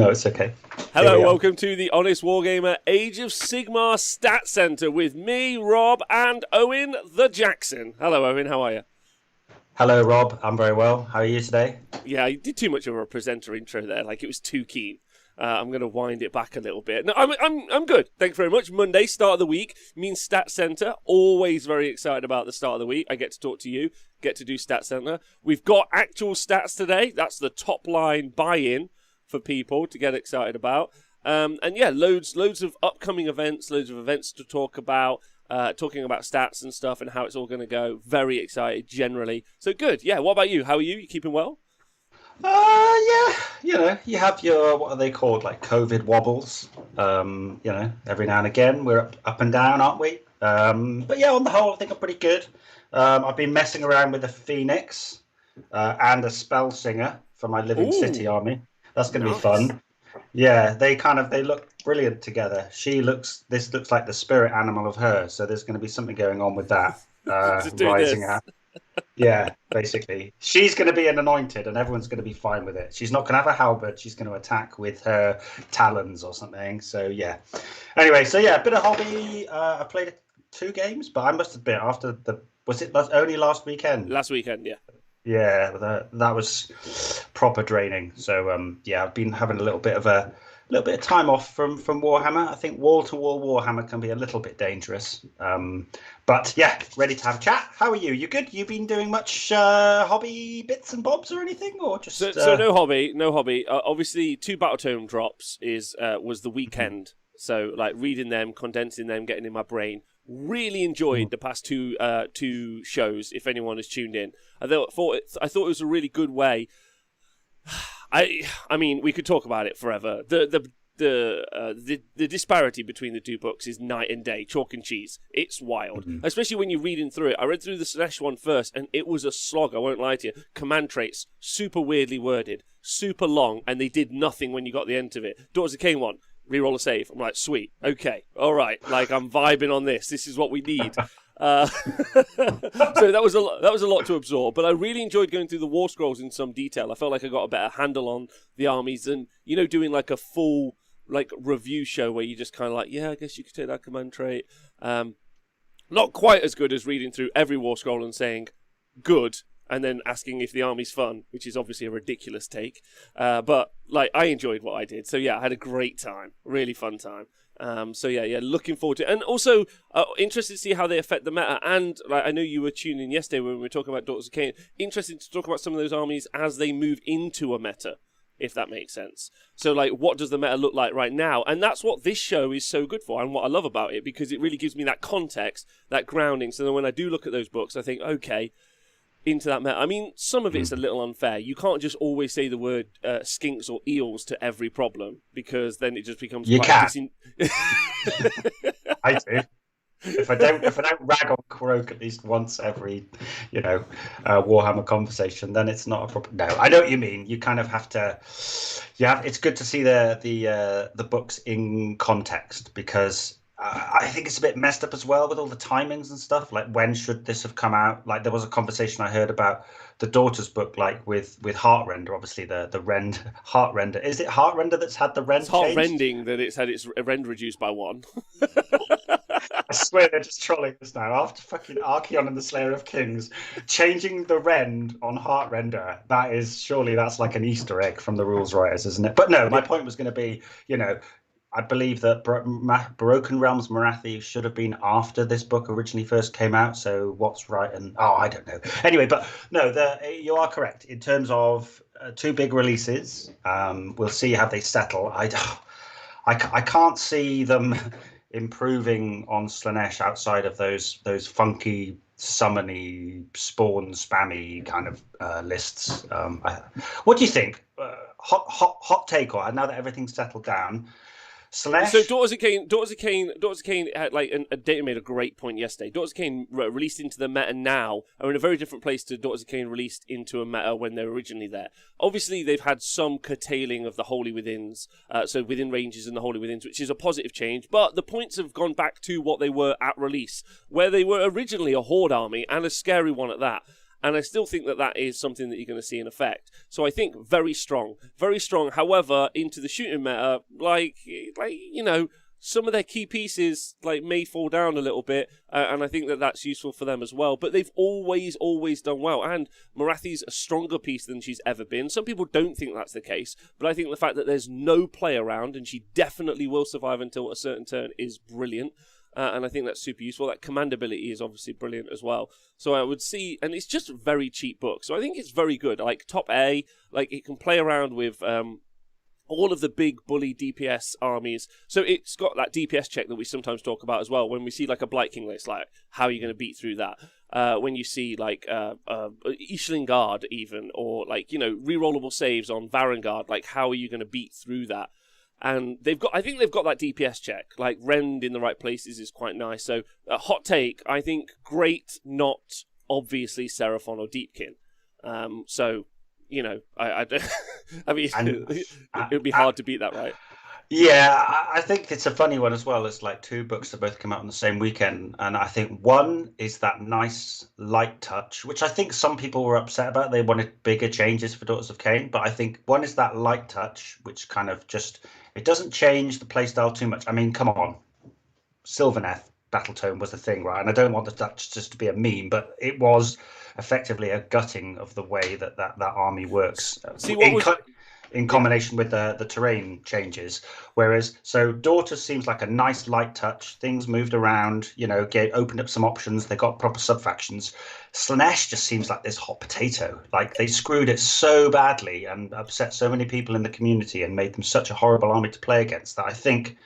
No, it's okay. Hello, welcome to the Honest Wargamer Age of Sigmar Stat Center with me, Rob, and Owen the Jackson. Hello, Owen, how are you? Hello, Rob. I'm very well. How are you today? Yeah, I did too much of a presenter intro there. Like, it was too keen. I'm going to wind it back a little bit. No, I'm good. Thanks very much. Monday, start of the week, means Stat Center. Always very excited about the start of the week. I get to talk to you, get to do Stat Center. We've got actual stats today. That's the top line buy-in for people to get excited about. And yeah, loads of upcoming events, loads of events to talk about, talking about stats and stuff and how it's all going to go. Very excited generally. So good. Yeah, what about you? How are you? You keeping well? Yeah, you have your, what are they called, like COVID wobbles. Every now and again we're up and down, aren't we? But yeah, on the whole, I think I'm pretty good. I've been messing around with a Phoenix and a Spell Singer for my Living City army. That's going to be fun. Yeah, they look brilliant together. This looks like the spirit animal of her, so there's going to be something going on with that. Rising out. Yeah, basically. She's going to be an anointed and everyone's going to be fine with it. She's not going to have a halberd. She's going to attack with her talons or something. So, yeah. Anyway, a bit of hobby. I played 2 games, but I must admit, was it only last weekend? Last weekend, yeah. Yeah, that was proper draining. So, I've been having a little bit of time off from Warhammer. I think wall-to-wall Warhammer can be a little bit dangerous. But yeah, ready to have a chat. How are you? You good? You been doing much hobby bits and bobs or anything, or just? So no hobby. Obviously, 2 battle tome drops was the weekend. So like reading them, condensing them, getting in my brain. Really enjoyed the past two shows. If anyone has tuned in, I thought it was a really good way. I mean, we could talk about it forever. The disparity between the 2 books is night and day, chalk and cheese. It's wild, especially when you're reading through it. I read through the Slanesh one first, and it was a slog. I won't lie to you. Command traits super weirdly worded, super long, and they did nothing when you got the end of it. Daughters of Cain one. Reroll a save. I'm like, sweet, okay, all right. Like, I'm vibing on this. This is what we need. So that was a lot to absorb. But I really enjoyed going through the War Scrolls in some detail. I felt like I got a better handle on the armies, and doing like a full review show where you just kind of like, yeah, I guess you could take that command trait. Not quite as good as reading through every War Scroll and saying good, and then asking if the army's fun, which is obviously a ridiculous take. But I enjoyed what I did. So yeah, I had a great time. Really fun time. Looking forward to it. And also, interested to see how they affect the meta. And I know you were tuning in yesterday when we were talking about Daughters of Cain. Interested to talk about some of those armies as they move into a meta, if that makes sense. So, what does the meta look like right now? And that's what this show is so good for, and what I love about it, because it really gives me that context, that grounding. So then when I do look at those books, I think, okay, into that meta. I mean, some of it's a little unfair. You can't just always say the word skinks or eels to every problem, because then it just becomes I do. If I don't rag on Croak at least once every, Warhammer conversation, then it's not a problem. No, I know what you mean. You kind of have to. Yeah, it's good to see the books in context, because I think it's a bit messed up as well with all the timings and stuff. Like, when should this have come out? Like, there was a conversation I heard about the Daughters book, with Heartrender, obviously the rend Heartrender. Is it Heartrender that's had the rend? It's Heartrending that it's had its rend reduced by 1. I swear they're just trolling us now. After fucking Archeon and the Slayer of Kings, changing the rend on Heartrender, that's like an Easter egg from the rules writers, isn't it? But no, my point was going to be, I believe that Broken Realms Marathi should have been after this book originally first came out. So what's right? And I don't know. Anyway, but no, you are correct in terms of 2 big releases. We'll see how they settle. I can't see them improving on Slanesh outside of those funky summony spawn spammy kind of lists. What do you think? Hot take, or now that everything's settled down? Slanesh. So Daughters of Cain had Data made a great point yesterday. Daughters of Cain released into the meta now are in a very different place to Daughters of Cain released into a meta when they were originally there. Obviously, they've had some curtailing of the Holy Withins, so within ranges and the Holy Withins, which is a positive change. But the points have gone back to what they were at release, where they were originally a horde army and a scary one at that. And I still think that that is something that you're going to see in effect. So I think very strong, very strong. However, into the shooting meta, like you know, some of their key pieces like may fall down a little bit, and I think that that's useful for them as well. But they've always done well, and Marathi's a stronger piece than she's ever been. Some people don't think that's the case, but I think the fact that there's no play around, and she definitely will survive until a certain turn, is brilliant. And I think that's super useful. That commandability is obviously brilliant as well. So I would see, and it's just a very cheap book. So I think it's very good. Like top A, like it can play around with all of the big bully DPS armies. So it's got that DPS check that we sometimes talk about as well. When we see like a Blight King list, like how are you going to beat through that? When you see like Ishling Guard even, or like, you know, rerollable saves on Varangard, like how are you going to beat through that? And I think they've got that DPS check. Like Rend in the right places is quite nice. So hot take, I think great, not obviously Seraphon or Deepkin. So, you know, I mean, it would be hard to beat that, right? Yeah, I think it's a funny one as well. It's like two books that both come out on the same weekend. And I think one is that nice light touch, which I think some people were upset about. They wanted bigger changes for Daughters of Cain. But I think one is that light touch, which kind of just, it doesn't change the playstyle too much. I mean, come on. Sylvaneth Battle Tome was the thing, right? And I don't want the touch just to be a meme, but it was effectively a gutting of the way that army works. See, in combination with the terrain changes. Whereas, so Daughters seems like a nice light touch. Things moved around, you know, opened up some options. They got proper sub-factions. Slaanesh just seems like this hot potato. Like, they screwed it so badly and upset so many people in the community and made them such a horrible army to play against that I think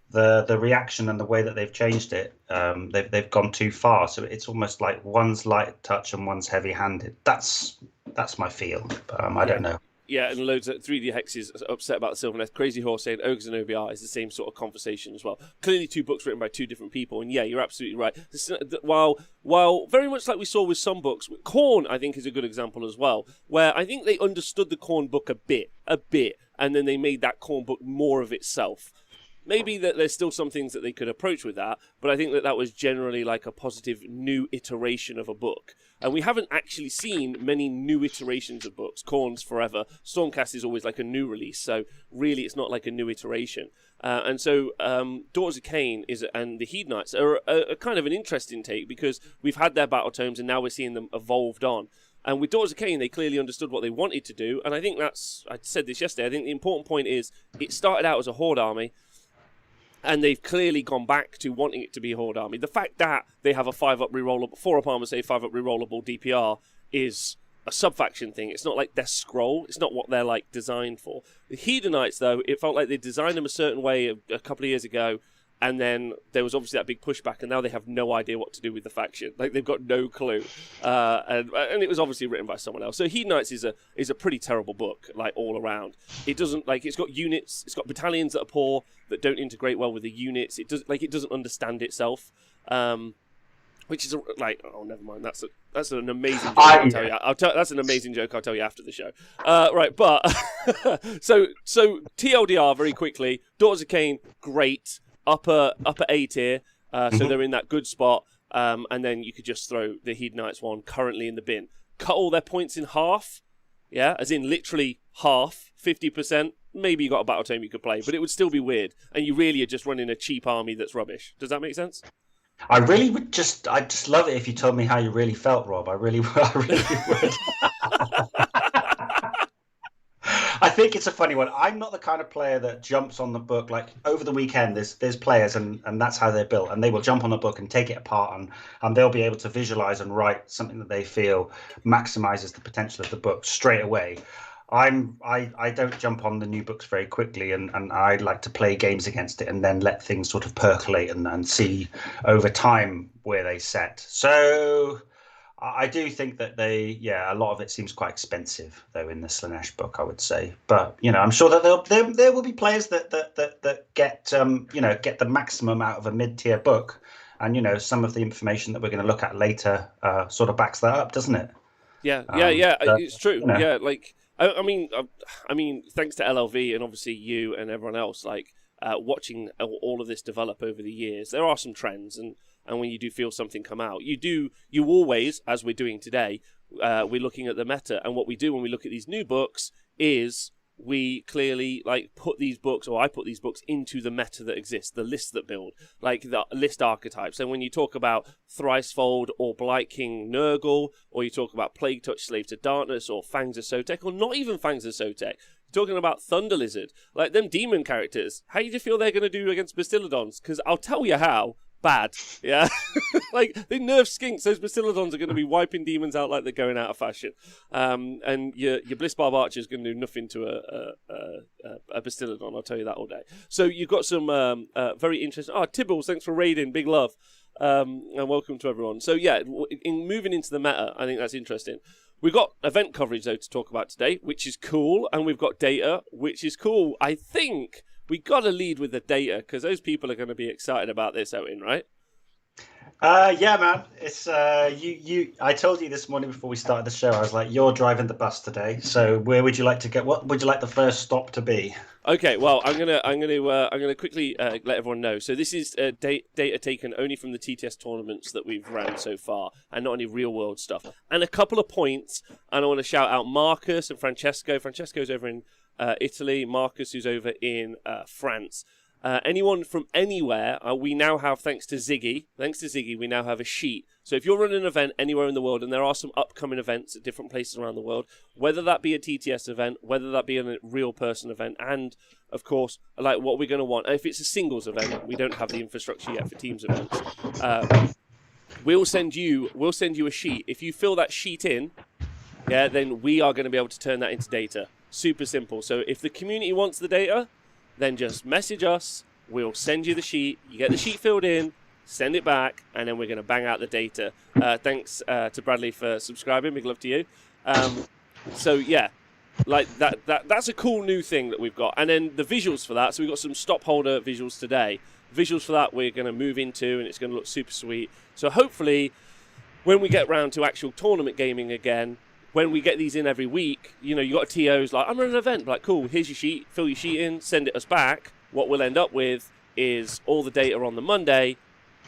the reaction and the way that they've changed it, they've gone too far. So it's almost like one's light touch and one's heavy-handed. That's my feel. I don't know. Yeah, and loads of 3D Hexes upset about the Sylvaneth. Crazy Horse saying Ogres and OBR is the same sort of conversation as well. Clearly two books written by two different people, and yeah, you're absolutely right. While very much like we saw with some books, Khorne, I think, is a good example as well, where I think they understood the Khorne book a bit, and then they made that Khorne book more of itself. Maybe that there's still some things that they could approach with that, but I think that was generally like a positive new iteration of a book. And we haven't actually seen many new iterations of books. Khorne's forever. Stormcast is always like a new release, so really it's not like a new iteration. And so Daughters of Cain and the Heed Knights are a kind of an interesting take, because we've had their battle tomes and now we're seeing them evolved on. And with Daughters of Cain, they clearly understood what they wanted to do. And I think I said this yesterday, I think the important point is it started out as a Horde army, and they've clearly gone back to wanting it to be a Horde army. The fact that they have a 5-up rerollable, 4-up armor, say 5-up rerollable DPR is a sub-faction thing. It's not like their scroll. It's not what they're like designed for. The Hedonites, though, it felt like they designed them a certain way a couple of years ago, and then there was obviously that big pushback, and now they have no idea what to do with the faction. Like, they've got no clue. And it was obviously written by someone else. So Hedonites is a pretty terrible book, like, all around. It doesn't, like, it's got units, it's got battalions that are poor, that don't integrate well with the units. It doesn't understand itself. Which is never mind. That's an amazing joke. I'll tell you. That's an amazing joke. I'll tell you after the show. Right, but so TLDR very quickly. Daughters of Cain, great. Upper A tier, so they're in that good spot, and then you could just throw the Hedonites one currently in the bin. Cut all their points in half, yeah, as in literally half, 50%. Maybe you got a battle tome you could play, but it would still be weird, and you really are just running a cheap army that's rubbish. Does that make sense? I'd just love it if you told me how you really felt, Rob. I really would. I think it's a funny one. I'm not the kind of player that jumps on the book. Like, over the weekend, there's players, and that's how they're built, and they will jump on the book and take it apart, and they'll be able to visualize and write something that they feel maximizes the potential of the book straight away. I don't jump on the new books very quickly, and I like to play games against it and then let things sort of percolate and see over time where they set. So I do think that a lot of it seems quite expensive, though, in the Slaanesh book, I would say. But, you know, I'm sure that there will be players that get the maximum out of a mid-tier book. And, you know, some of the information that we're going to look at later sort of backs that up, doesn't it? Yeah, it's true. You know. Yeah, like, I mean, thanks to LLV and obviously you and everyone else, like, watching all of this develop over the years, there are some trends, and and when you do feel something come out. You always, as we're doing today, we're looking at the meta, and what we do when we look at these new books is we clearly put these books, or I put these books into the meta that exists, the lists that build, like the list archetypes. And when you talk about Thricefold or Blight King Nurgle, or you talk about Plague Touch Slave to Darkness or Fangs of Sotek, or not even Fangs of Sotek, you're talking about Thunder Lizard, like them demon characters. How do you feel they're going to do against Bastiladons? Because I'll tell you how. Bad, yeah. Like, they nerf skinks. Those Bastiladons are going to be wiping demons out like they're going out of fashion. And your Blissbarb Archer is going to do nothing to a Bastiladon, I'll tell you that all day. So you've got some very interesting... Tibbles, thanks for raiding. Big love. And welcome to everyone. So yeah, in moving into the meta, I think that's interesting. We've got event coverage, though, to talk about today, which is cool. And we've got data, which is cool. I think... we got to lead with the data, because those people are going to be excited about this, Owen, right? Yeah, man. It's I told you this morning before we started the show, I was like, you're driving the bus today. So where would you like to get? What would you like the first stop to be? Okay, well, I'm gonna quickly let everyone know. So this is data taken only from the TTS tournaments that we've ran so far, and not any real world stuff. And a couple of points, and I want to shout out Marcus and Francesco. Francesco's over in Italy. Marcus, who's over in France. Anyone from anywhere, we now have, thanks to Ziggy, we now have a sheet. So if you're running an event anywhere in the world, and there are some upcoming events at different places around the world, whether that be a TTS event, whether that be a real person event, and of course, like what we're going to want. If it's a singles event, we don't have the infrastructure yet for teams events. We'll send you a sheet. If you fill that sheet in, yeah, then we are going to be able to turn that into data. Super simple. So if the community wants the data, then just message us. We'll send you the sheet. You get the sheet filled in, send it back, and then we're going to bang out the data. Thanks to Bradley for subscribing. Big love to you. So yeah, like that's a cool new thing that we've got. And then the visuals for that. So we've got some stop holder visuals today. Visuals for that we're going to move into, and it's going to look super sweet. So hopefully, when we get round to actual tournament gaming again, when we get these in every week, you know, you got a TO's like, I'm running an event. Like, cool, here's your sheet. Fill your sheet in, send it us back. What we'll end up with is all the data on the Monday,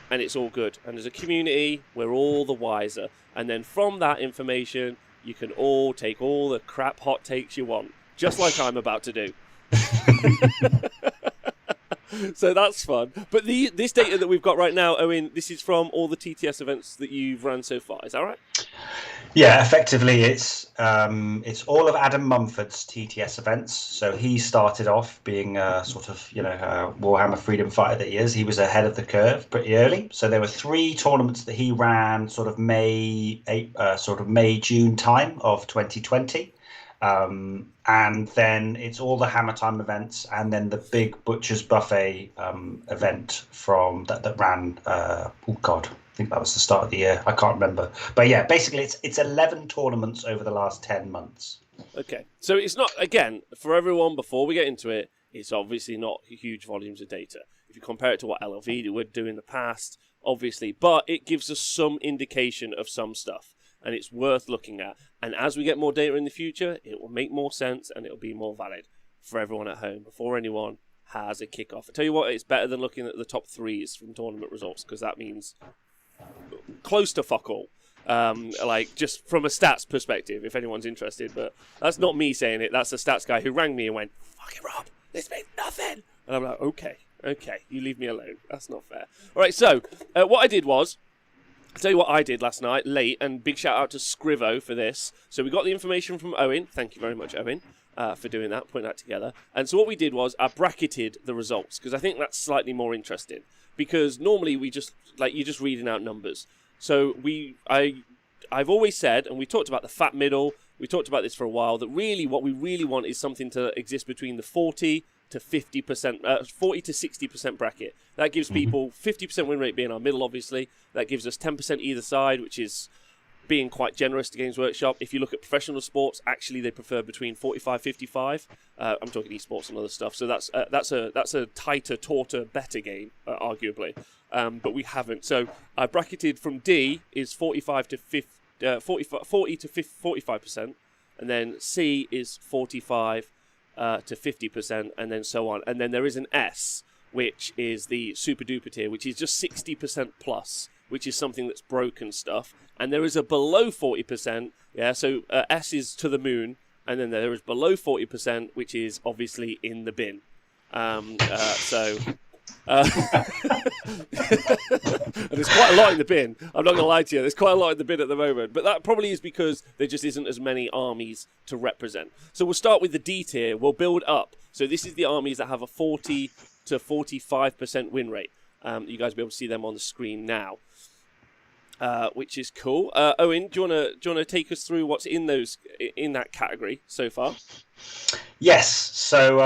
and it's all good. And as a community, we're all the wiser. And then from that information, you can all take all the crap hot takes you want, just like I'm about to do. So that's fun. But this data that we've got right now, Owen, this is from all the TTS events that you've run so far. Is that right? Yeah, effectively, it's all of Adam Mumford's TTS events. So he started off being a sort of, Warhammer freedom fighter that he is. He was ahead of the curve pretty early. So there were 3 tournaments that he ran sort of May, June time of 2020. And then it's all the Hammer Time events, and then the big Butcher's Buffet event from that ran. I think that was the start of the year. I can't remember, but yeah, basically it's 11 tournaments over the last 10 months. Okay, so it's not, again, for everyone. Before we get into it, it's obviously not huge volumes of data if you compare it to what LLV would do in the past, obviously, but it gives us some indication of some stuff. And it's worth looking at. And as we get more data in the future, it will make more sense and it will be more valid for everyone at home before anyone has a kickoff. I tell you what, it's better than looking at the top 3s from tournament results, because that means close to fuck all. Like, just from a stats perspective, if anyone's interested. But that's not me saying it. That's the stats guy who rang me and went, "Fucking Rob, this means nothing." And I'm like, okay, you leave me alone. That's not fair. All right, so what I did was, I'll tell you what I did last night, late, and big shout out to Scrivo for this. So we got the information from Owen. Thank you very much, Owen, for doing that, putting that together. And so what we did was I bracketed the results, because I think that's slightly more interesting. Because normally we just, like, you're just reading out numbers. So I've always said, and we talked about the fat middle, we talked about this for a while, that really what we really want is something to exist between the 40 to 50%, 40 to 60% bracket. That gives people 50% win rate being our middle, obviously. That gives us 10% either side, which is being quite generous to Games Workshop. If you look at professional sports, actually they prefer between 45-55. I'm talking esports and other stuff. So that's a tighter, tauter, better game, arguably. But we haven't. So I bracketed from D is 40 to 45%, and then C is 45 to 50%, and then so on. And then there is an S, which is the super duper tier, which is just 60% plus, which is something that's broken stuff. And there is a below 40%, yeah, so S is to the moon, and then there is below 40%, which is obviously in the bin. And there's quite a lot in the bin. I'm not going to lie to you. There's quite a lot in the bin at the moment. But that probably is because there just isn't as many armies to represent. So we'll start with the D tier. We'll build up. So this is the armies that have a 40 to 45% win rate. You guys will be able to see them on the screen now, which is cool. Owen, do you want to take us through what's in that category so far? Yes. So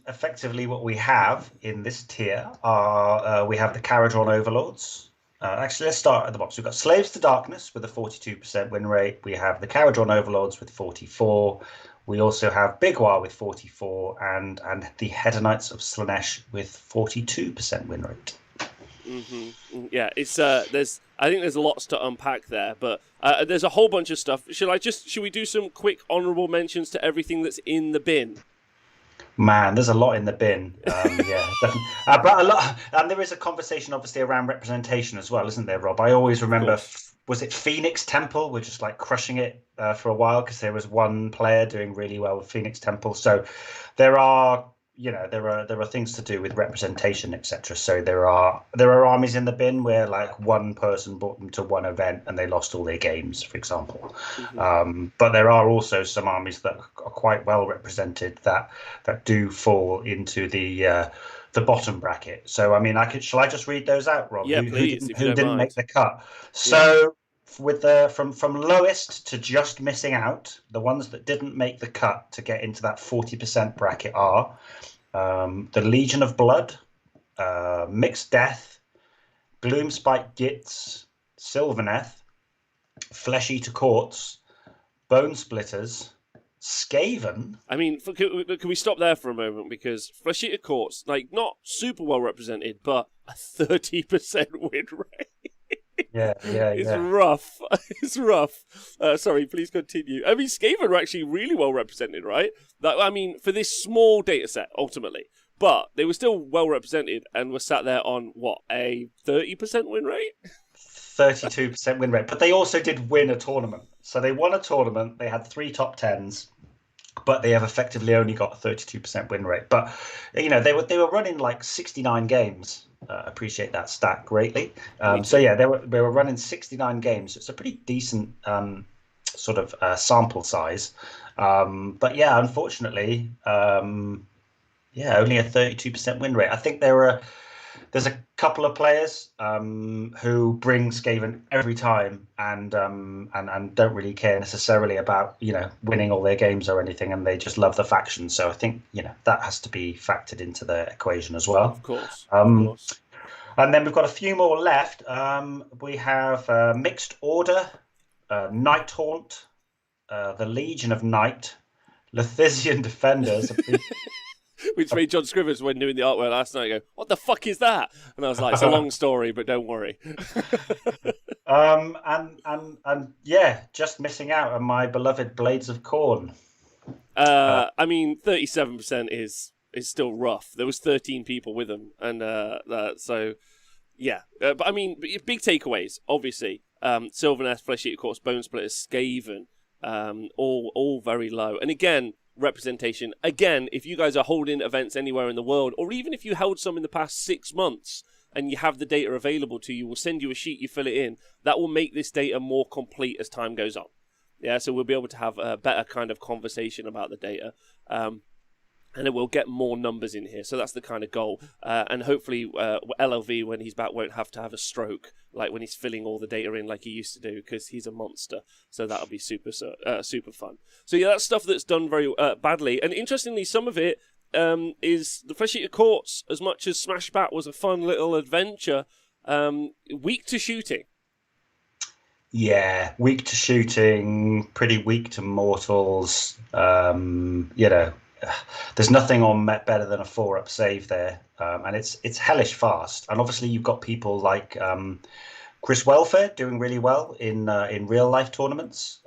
effectively what we have in this tier are we have the Caradron Overlords. Actually, let's start at the bottom. So we've got Slaves to Darkness with a 42% win rate. We have the Caradron Overlords with 44. We also have Big Waaagh with 44 and the Hedonites of Slaanesh with 42% win rate. Mm-hmm. Yeah, it's I think there's lots to unpack there, but there's a whole bunch of stuff. Should we do some quick honourable mentions to everything that's in the bin? Man, there's a lot in the bin. Yeah, but a lot, and there is a conversation obviously around representation as well, isn't there, Rob? I always remember, was it Phoenix Temple? We're just like crushing it for a while because there was one player doing really well with Phoenix Temple. So there are. There are things to do with representation, etc. So there are armies in the bin where like one person brought them to one event and they lost all their games, for example. Mm-hmm. But there are also some armies that are quite well represented that do fall into the bottom bracket. So I mean, shall I just read those out, Rob? Yeah, please. Who didn't make the cut? So with the from lowest to just missing out, the ones that didn't make the cut to get into that 40% bracket are the Legion of Blood, Mixed Death, Gloomspike Gitz, Sylvaneth, Flesh Eater Courts, Bone Splitters, Skaven. I mean, can we stop there for a moment? Because Flesh Eater Courts, like, not super well represented, but a 30% win rate. It's rough. It's rough. Sorry, please continue. I mean, Skaven are actually really well represented, right? I mean, for this small data set, ultimately. But they were still well represented and were sat there on, what, a 30% win rate? 32% win rate. But they also did win a tournament. So they won a tournament. They had 3 top 10s. But they have effectively only got a 32% win rate. But, they were running like 69 games. Appreciate that stat greatly. So yeah, they were running 69 games. It's a pretty decent sort of sample size. But yeah, unfortunately, only a 32% win rate. I think there's a couple of players who bring Skaven every time and don't really care necessarily about winning all their games or anything, and they just love the faction. So I think that has to be factored into the equation as well. Of course. And then we've got a few more left. We have Mixed Order, Night Haunt, the Legion of Night, Lethisian Defenders. Which made John Scrivens, when doing the artwork last night, go, "What the fuck is that?" And I was like, "It's a long story, but don't worry." And yeah, just missing out on my beloved Blades of Khorne. I mean, 37% is still rough. There was 13 people with them, and so yeah. But I mean, big takeaways, obviously. Sylvaneth, Flesh Eater Courts, Bone Splitters, Skaven, all very low. And again, representation. Again, if you guys are holding events anywhere in the world, or even if you held some in the past 6 months and you have the data available to you, we'll send you a sheet, you fill it in. That will make this data more complete as time goes on. Yeah, so we'll be able to have a better kind of conversation about the data. And it will get more numbers in here. So that's the kind of goal. And hopefully LLV, when he's back, won't have to have a stroke like when he's filling all the data in like he used to do, because he's a monster. So that'll be super fun. So yeah, that's stuff that's done very badly. And interestingly, some of it is the Flesh Eater Courts, as much as Smashbat was a fun little adventure, weak to shooting. Yeah, weak to shooting, pretty weak to mortals. There's nothing on Met better than a 4-up save there, and it's hellish fast. And obviously you've got people like Chris Welfare doing really well in real life tournaments,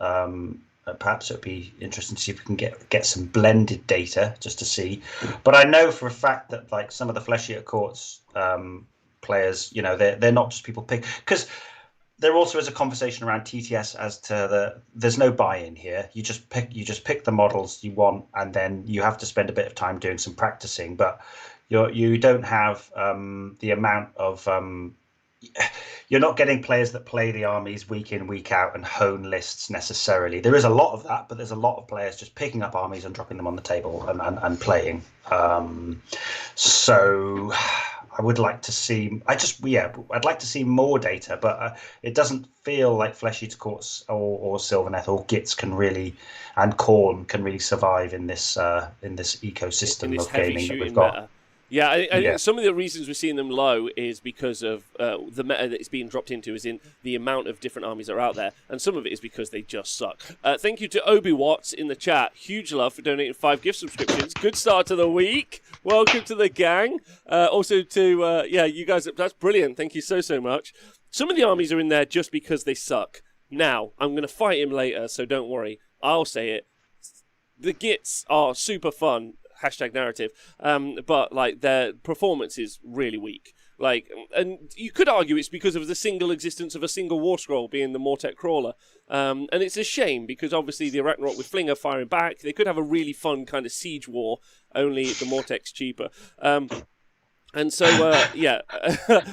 perhaps it would be interesting to see if we can get some blended data just to see. But I know for a fact that like some of the Flesh Eater Courts players, they're not just people pick, because there also is a conversation around TTS as to there's no buy-in here. You just pick the models you want, and then you have to spend a bit of time doing some practicing. But you don't have the amount of you're not getting players that play the armies week in, week out and hone lists necessarily. There is a lot of that, but there's a lot of players just picking up armies and dropping them on the table and playing. So I would like to see. I'd like to see more data, but it doesn't feel like Flesh Eater Courts or Sylvaneth or Gits can really, and Khorne can really survive in this ecosystem of gaming that we've got. Meta. Yeah, I think some of the reasons we're seeing them low is because of the meta that it's being dropped into, is in the amount of different armies that are out there, and some of it is because they just suck. Thank you to Obi Watts in the chat. Huge love for donating 5 gift subscriptions. Good start to the week. Welcome to the gang. Also to, you guys, that's brilliant. Thank you so much. Some of the armies are in there just because they suck. Now, I'm going to fight him later, so don't worry. I'll say it. The Gits are super fun. #narrative, but like their performance is really weak. Like, and you could argue it's because of the single existence of a single war scroll being the Mortek Crawler, and it's a shame because obviously the Arachnarok with Flinger firing back, they could have a really fun kind of siege war. Only the Mortek's cheaper, and so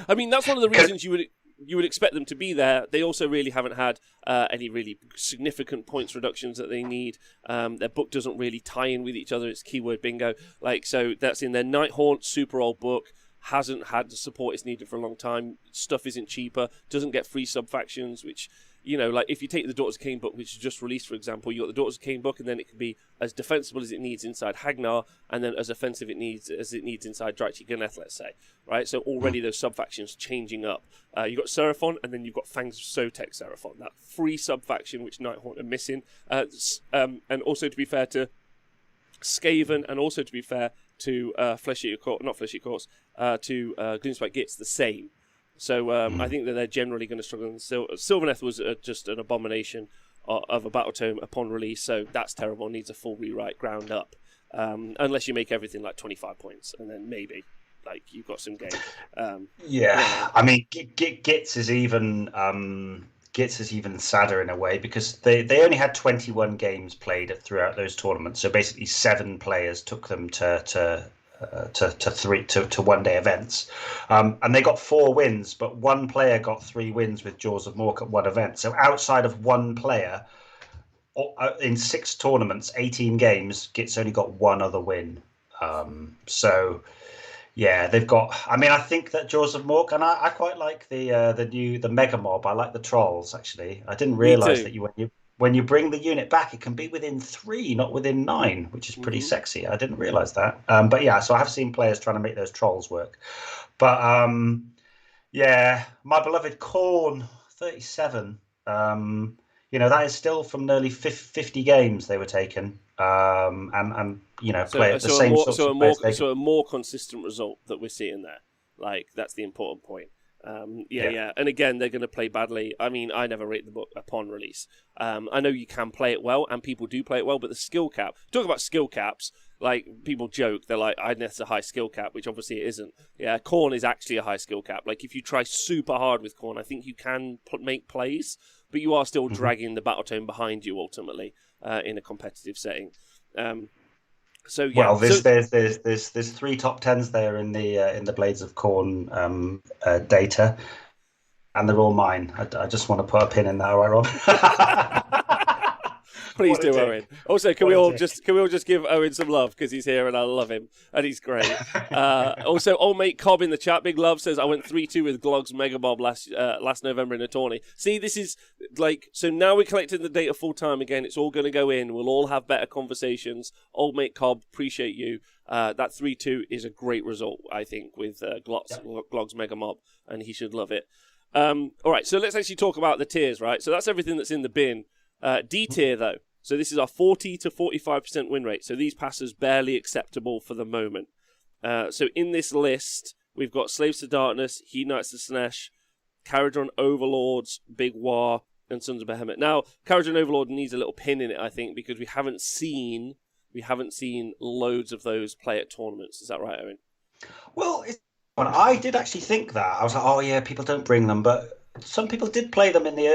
I mean that's one of the reasons you would expect them to be there. They also really haven't had any really significant points reductions that they need. Their book doesn't really tie in with each other. It's keyword bingo. So that's in their Nighthaunt, super old book. Hasn't had the support it's needed for a long time. Stuff isn't cheaper. Doesn't get free sub-factions, which, like if you take the Daughters of Cain book, which is just released, for example, you got the Daughters of Cain book, and then it can be as defensible as it needs inside Hagnar, and then as offensive as it needs inside Drychi Gunneth, let's say. Right? So already those sub-factions changing up. You've got Seraphon, and then you've got Fangs of Sotek Seraphon, that free sub-faction which Nighthaunt are missing. And also to be fair to Skaven, and also to be fair to Flesh Eater Courts, to Gloomspite Gits, the same. So I think that they're generally going to struggle. Sylvaneth was just an abomination of a battle tome upon release, so that's terrible. Needs a full rewrite, ground up, unless you make everything like 25 points, and then maybe you've got some game. I mean, Gits is even sadder in a way because they only had 21 games played throughout those tournaments. So basically, 7 players took them to 1 day events, and they got 4 wins, but 1 player got 3 wins with Jaws of Mork at 1 event. So outside of 1 player, in 6 tournaments, 18 games, Gits only got 1 other win. Yeah, they've got. I mean, I think that Jaws of Mork, and I quite like the Mega Mob. I like the trolls actually. I didn't realize that when you bring the unit back, it can be within 3, not within 9, which is pretty sexy. I didn't realize that. But yeah, so I have seen players trying to make those trolls work. But my beloved Khorne 37. That is still from nearly 50 games they were taken. Play at the same sorts of players. So a more consistent result that we're seeing there. That's the important point. And again, they're going to play badly. I mean, I never rate the book upon release. I know you can play it well, and people do play it well, but the skill cap, talk about skill caps, people joke, they're like, that's a high skill cap, which obviously it isn't. Yeah, Khorne is actually a high skill cap. If you try super hard with Khorne, I think you can make plays, but you are still dragging the battle tome behind you ultimately in a competitive setting. There's 3 top 10s there in the Blades of Khorne data, and they're all mine. I just want to put a pin in that, Rob. Please do, Owen. Also, can we all just give Owen some love because he's here and I love him and he's great. Also, old mate Cobb in the chat, big love, says I went 3-2 with Glog's Mega Mob last November in a tourney. See, this is so now we're collecting the data full time again. It's all going to go in. We'll all have better conversations. Old mate Cobb, appreciate you. That 3-2 is a great result, I think, with Glog's Mega Mob, and he should love it. All right, so let's actually talk about the tiers, right? So that's everything that's in the bin. D tier, though. So this is our 40 to 45% win rate. So these passes barely acceptable for the moment. So in this list, we've got Slaves to Darkness, Heat Knights to Slanesh, Caradron Overlords, Big Waaagh, and Sons of Behemoth. Now, Kharadron Overlord needs a little pin in it, I think, because we haven't seen loads of those play at tournaments. Is that right, Owen? Well, I did actually think that. I was like, oh yeah, people don't bring them, but some people did play them in the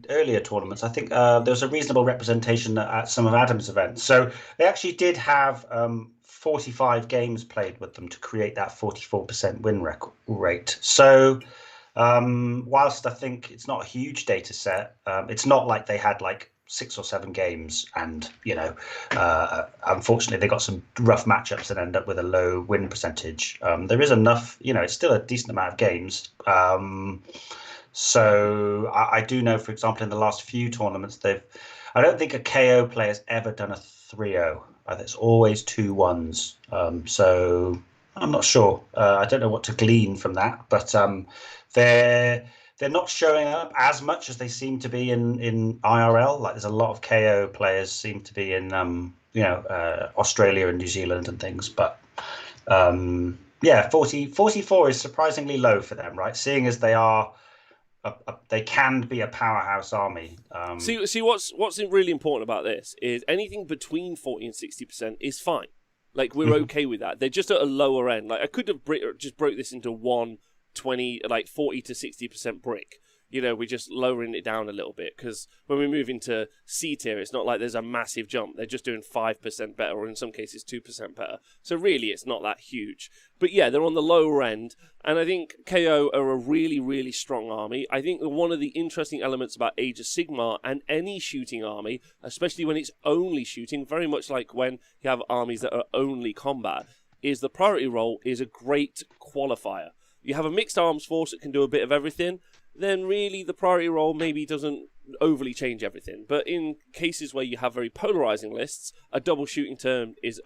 earlier tournaments. I think there was a reasonable representation at some of Adam's events. So they actually did have 45 games played with them to create that 44% win rate. So whilst I think it's not a huge data set, it's not like they had like 6 or 7 games and, unfortunately they got some rough matchups and end up with a low win percentage. There is enough, it's still a decent amount of games. So I do know, for example, in the last few tournaments, I don't think a KO player's ever done a 3-0. It's always 2 1s. So I'm not sure. I don't know what to glean from that, but they're not showing up as much as they seem to be in IRL. Like there's a lot of KO players seem to be in Australia and New Zealand and things. But 44 is surprisingly low for them, right? Seeing as they are. They can be a powerhouse army. See, what's really important about this is anything between 40 and 60% is fine. Like we're okay with that. They're just at a lower end. Like I could have just broke this into 120, like 40 to 60% brick. We're just lowering it down a little bit because when we move into C tier, it's not like there's a massive jump. They're just doing 5% better, or in some cases 2% better. So really, it's not that huge. But yeah, they're on the lower end, and I think KO are a really, really strong army. I think one of the interesting elements about Age of Sigmar and any shooting army, especially when it's only shooting, very much like when you have armies that are only combat, is the priority role is a great qualifier. You have a mixed arms force that can do a bit of everything, then really the priority role maybe doesn't overly change everything. But in cases where you have very polarizing lists, a double shooting turn is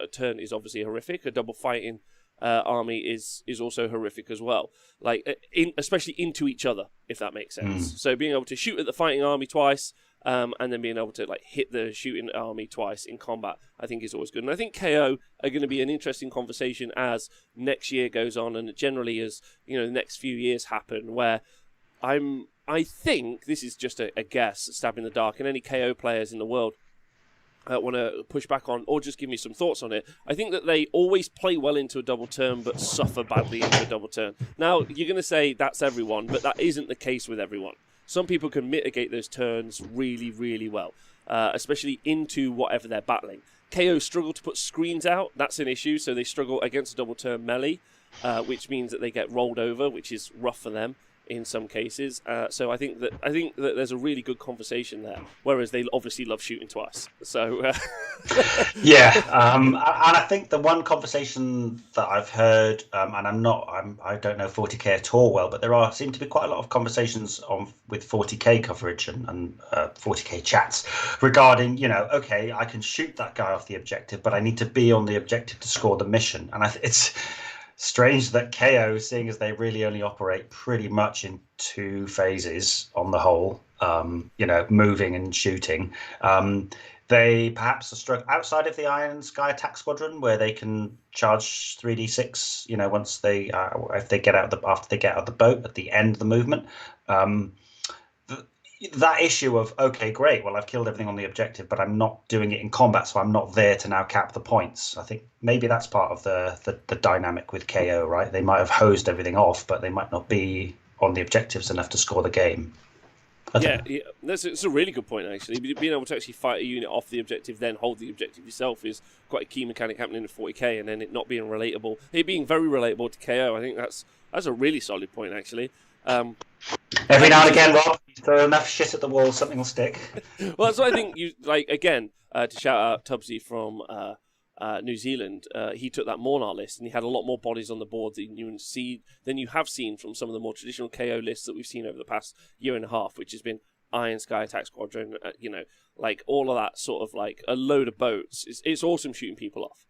obviously horrific. A double fighting army is also horrific as well. Like especially into each other, if that makes sense. So being able to shoot at the fighting army twice, and then being able to like hit the shooting army twice in combat, I think is always good. And I think KO are going to be an interesting conversation as next year goes on, and generally as the next few years happen, where I think, this is just a guess, stab in the dark, and any KO players in the world want to push back on or just give me some thoughts on it. I think that they always play well into a double turn but suffer badly into a double turn. Now, you're going to say that's everyone, but that isn't the case with everyone. Some people can mitigate those turns really, really well, especially into whatever they're battling. KO struggle to put screens out. That's an issue, so they struggle against a double turn melee, which means that they get rolled over, which is rough for them in some cases. So I think that there's a really good conversation there, whereas they obviously love shooting twice. So yeah, and I think the one conversation that I've heard, and I don't know 40k at all well, but there seem to be quite a lot of conversations with 40k coverage and 40k chats regarding, okay, I can shoot that guy off the objective, but I need to be on the objective to score the mission. And it's strange that KO, seeing as they really only operate pretty much in 2 phases on the whole, moving and shooting, they perhaps are struck outside of the Iron Sky Attack Squadron, where they can charge 3d6, once if they get out after they get out of the boat at the end of the movement. That issue of, okay, great, well, I've killed everything on the objective, but I'm not doing it in combat, so I'm not there to now cap the points. I think maybe that's part of the dynamic with KO, right? They might have hosed everything off, but they might not be on the objectives enough to score the game. Yeah, that's a really good point, actually. Being able to actually fight a unit off the objective, then hold the objective yourself is quite a key mechanic happening in 40k, and then it not being relatable. It being very relatable to KO, I think that's a really solid point, actually. Every now and again, Rob, you throw enough shit at the wall, something will stick. Well, that's what I think. Again, to shout out Tubbsy from New Zealand, he took that Mornar list and he had a lot more bodies on the board than you have seen from some of the more traditional KO lists that we've seen over the past year and a half, which has been Iron Sky Attack Squadron, like all of that sort of like a load of boats. It's awesome shooting people off.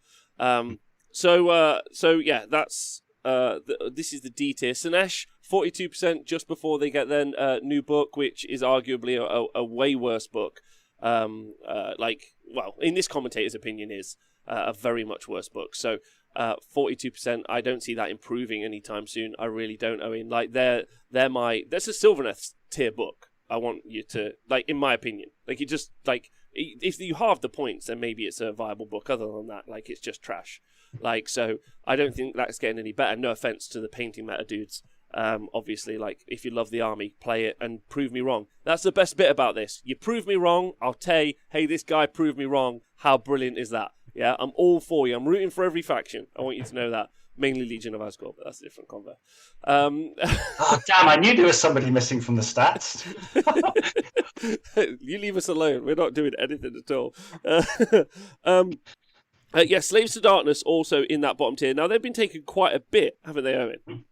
So yeah, that's this is the D tier. Sinesh, 42% just before they get their new book, which is arguably a way worse book. In this commentator's opinion, is a very much worse book. So 42%, I don't see that improving anytime soon. I really don't, Owen. Like that's a Sylvaneth tier book. I want you to, like, in my opinion, like, you just, like, if you halve the points, then maybe it's a viable book. Other than that, like, it's just trash. Like, so I don't think that's getting any better. No offense to the painting meta dudes. Obviously, like, if you love the army, play it and prove me wrong. That's the best bit about this. You prove me wrong, I'll tell you, hey, this guy proved me wrong. How brilliant is that? Yeah, I'm all for you. I'm rooting for every faction. I want you to know that. Mainly Legion of Asgore, but that's a different convo. Oh, damn, I knew there was somebody missing from the stats. You leave us alone. We're not doing anything at all. Yeah, Slaves to Darkness also in that bottom tier. Now, they've been taking quite a bit, haven't they, Owen?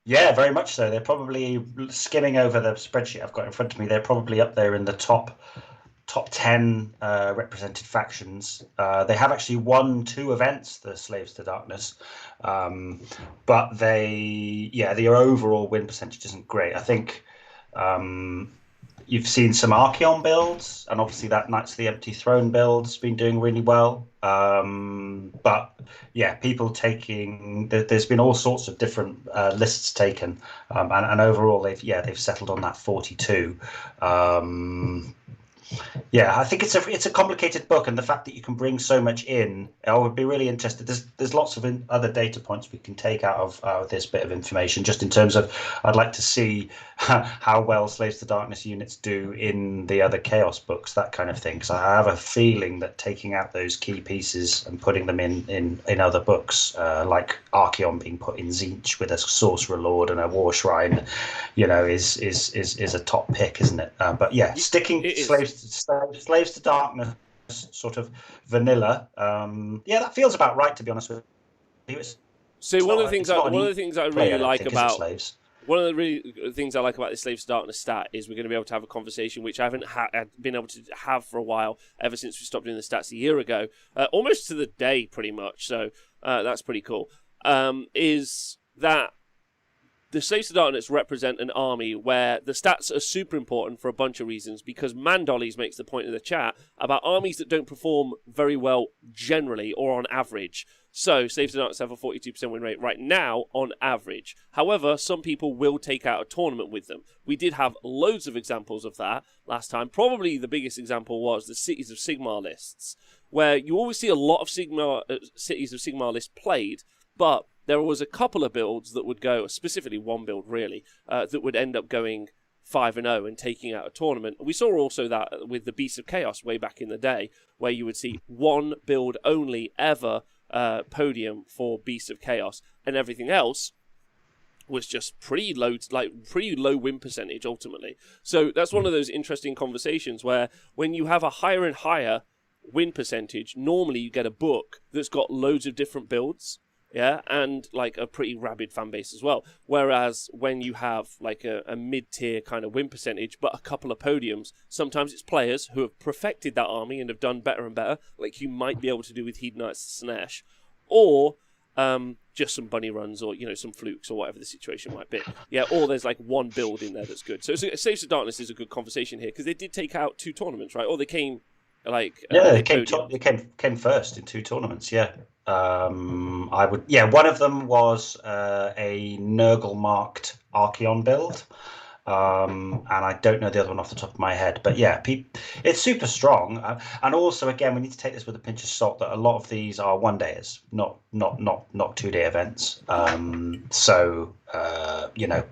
Yeah, very much so. They're probably skimming over the spreadsheet I've got in front of me. They're probably up there in the top 10 represented factions. They have actually won 2 events, the Slaves to Darkness, but their overall win percentage isn't great. I think you've seen some Archeon builds, and obviously that Knights of the Empty Throne build's been doing really well. But yeah, people taking there's been all sorts of different lists taken, and overall they've settled on that 42. Yeah, I think it's a complicated book, and the fact that you can bring so much in, I would be really interested. There's lots of other data points we can take out of this bit of information, just in terms of I'd like to see how well Slaves to Darkness units do in the other Chaos books, that kind of thing. Because I have a feeling that taking out those key pieces and putting them in other books, like Archeon being put in Tzeentch with a Sorcerer Lord and a War Shrine, is a top pick, isn't it? But yeah, sticking Slaves to Darkness, sort of vanilla. That feels about right, to be honest with you. One of the things I really like about Slaves. One of the really things I like about this Slaves to Darkness stat is we're going to be able to have a conversation which I haven't been able to have for a while, ever since we stopped doing the stats a year ago, almost to the day, pretty much. So that's pretty cool. Is that the Slaves to Darkness represent an army where the stats are super important for a bunch of reasons, because Mandollies makes the point in the chat about armies that don't perform very well generally or on average. So Slaves to Darkness have a 42% win rate right now on average. However, some people will take out a tournament with them. We did have loads of examples of that last time. Probably the biggest example was the Cities of Sigmar lists, where you always see a lot of Cities of Sigmar lists played, but there was a couple of builds that would go, specifically one build really, that would end up going 5-0 and taking out a tournament. We saw also that with the Beasts of Chaos way back in the day, where you would see one build only ever podium for Beasts of Chaos, and everything else was just pretty low win percentage ultimately. So that's one of those interesting conversations where when you have a higher and higher win percentage, normally you get a book that's got loads of different builds. Yeah, and like a pretty rabid fan base as well. Whereas when you have like a mid-tier kind of win percentage, but a couple of podiums, sometimes it's players who have perfected that army and have done better and better, like you might be able to do with Hedonites Snash, or just some bunny runs, or some flukes, or whatever the situation might be. Yeah, or there's like one build in there that's good. So Slaves to Darkness is a good conversation here, because they did take out 2 tournaments, right? Or they came they came first in 2 tournaments. Yeah. One of them was a Nurgle marked Archeon build, and I don't know the other one off the top of my head, but yeah, it's super strong. And also, again, we need to take this with a pinch of salt that a lot of these are 1-dayers, not 2-day events.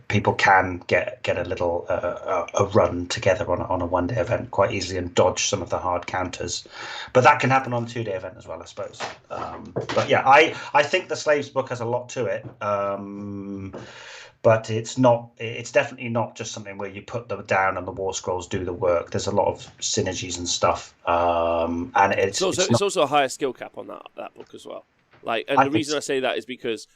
People can get a little a run together on a 1-day event quite easily and dodge some of the hard counters, but that can happen on a 2-day event as well, I suppose. But yeah, I think the Slaves book has a lot to it. But it's definitely not just something where you put them down and the War Scrolls do the work. There's a lot of synergies and stuff, and it's also a higher skill cap on that book as well. The reason I say that is because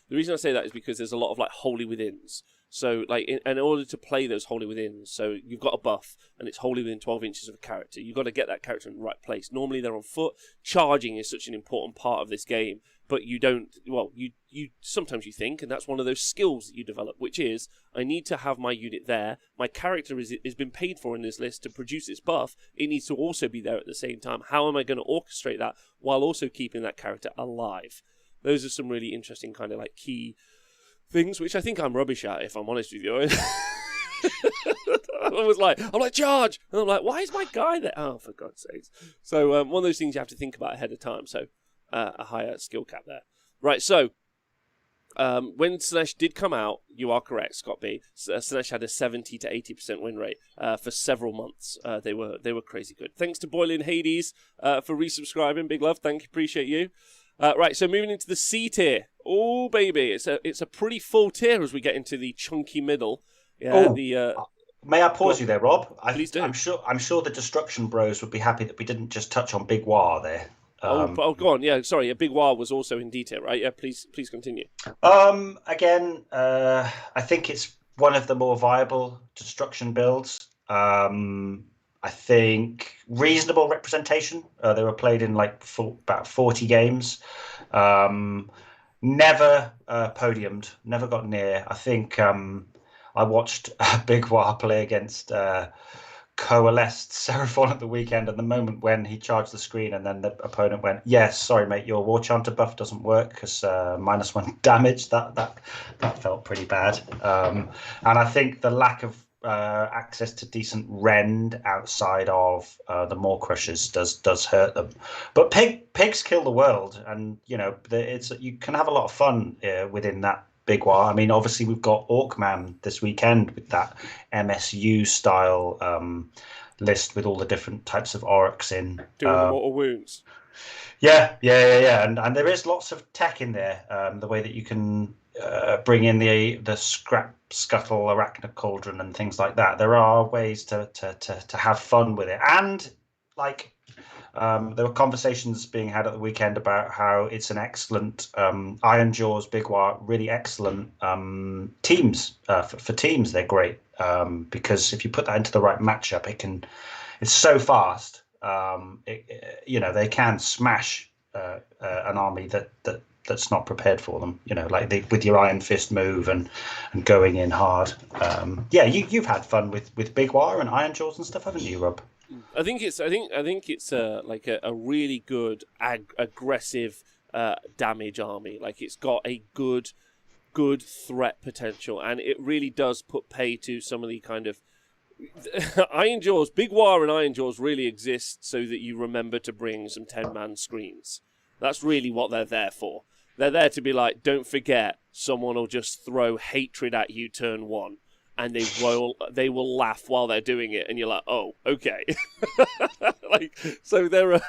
there's a lot of like Holy Withins. So, in order to play those Holy Withins, so you've got a buff, and it's Holy Within 12 inches of a character. You've got to get that character in the right place. Normally, they're on foot. Charging is such an important part of this game, but you don't. Well, you sometimes you think, and that's one of those skills that you develop, which is I need to have my unit there. My character has been paid for in this list to produce this buff. It needs to also be there at the same time. How am I going to orchestrate that while also keeping that character alive? Those are some really interesting kind of like key things, which I think I'm rubbish at, if I'm honest with you. I'm like, charge! And I'm like, why is my guy there? Oh, for God's sakes. So one of those things you have to think about ahead of time. So a higher skill cap there. Right, so when Slaanesh did come out, you are correct, Scott B. Slaanesh had a 70 to 80% win rate for several months. They were crazy good. Thanks to Boiling Hades for resubscribing. Big love. Thank you. Appreciate you. Right, so moving into the C tier. Oh, baby. It's a pretty full tier as we get into the chunky middle. Yeah, may I pause you there, Rob? Please do. I'm sure the Destruction Bros would be happy that we didn't just touch on Big Waaagh there. Go on. Yeah, sorry. A Big Waaagh was also in D tier, right? Yeah, please continue. Again, I think it's one of the more viable destruction builds. I think reasonable representation. They were played in about 40 games. Never podiumed, never got near. I think I watched Big Waaagh play against Coalesced Seraphon at the weekend, and the moment when he charged the screen and then the opponent went, yes, sorry mate, your War Chanter buff doesn't work because -1 damage, that felt pretty bad. And I think the lack of access to decent rend outside of the Maw Crushers does hurt them. But pigs kill the world, and you can have a lot of fun within that Big Waaagh. I mean, obviously we've got Orkman this weekend with that MSU style list with all the different types of orcs in. Doing the mortal wounds. Yeah. And there is lots of tech in there. The way that you can bring in the scrap scuttle, arachna cauldron, and things like that. There are ways to have fun with it, and there were conversations being had at the weekend about how it's an excellent Iron Jaws, Big Waaagh, really excellent teams for teams. They're great because if you put that into the right matchup, it's so fast. They can smash an army that's not prepared for them. With your Iron Fist move and going in hard. You've had fun with Big Waaagh and Iron Jaws and stuff, haven't you, Rob? I think it's a really good aggressive damage army. Like, it's got a good threat potential, and it really does put pay to some of the kind of Iron Jaws. Big Waaagh and Iron Jaws really exist so that you remember to bring some 10-man screens. That's really what they're there for. They're there to be like, don't forget, someone will just throw hatred at you turn one. And they will laugh while they're doing it, and you're like, oh, okay. So they're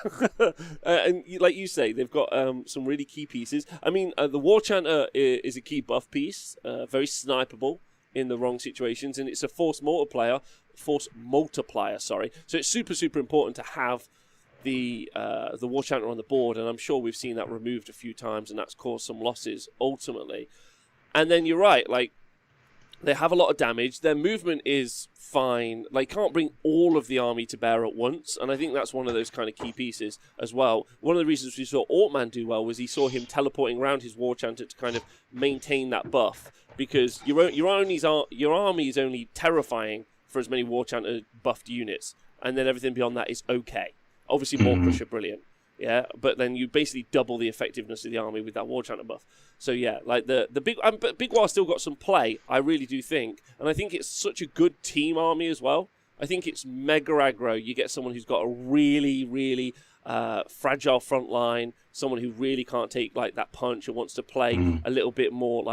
and like you say, they've got some really key pieces. I mean, the War Chanter is a key buff piece, very snipeable in the wrong situations, and it's a force multiplier. Sorry. So it's super important to have the War Chanter on the board, and I'm sure we've seen that removed a few times, and that's caused some losses ultimately. And then you're right, they have a lot of damage. Their movement is fine. They can't bring all of the army to bear at once, and I think that's one of those kind of key pieces as well. One of the reasons we saw Orkman do well was he saw him teleporting around his War Chanter to kind of maintain that buff, because your army is only terrifying for as many War Chanter buffed units, and then everything beyond that is okay. Obviously, Maw Crusher, brilliant. Yeah, but then you basically double the effectiveness of the army with that War Chanter buff. So yeah, the Big Waaagh still got some play, I really do think, and I think it's such a good team army as well. I think it's mega aggro. You get someone who's got a really fragile front line, someone who really can't take that punch and wants to play a little bit more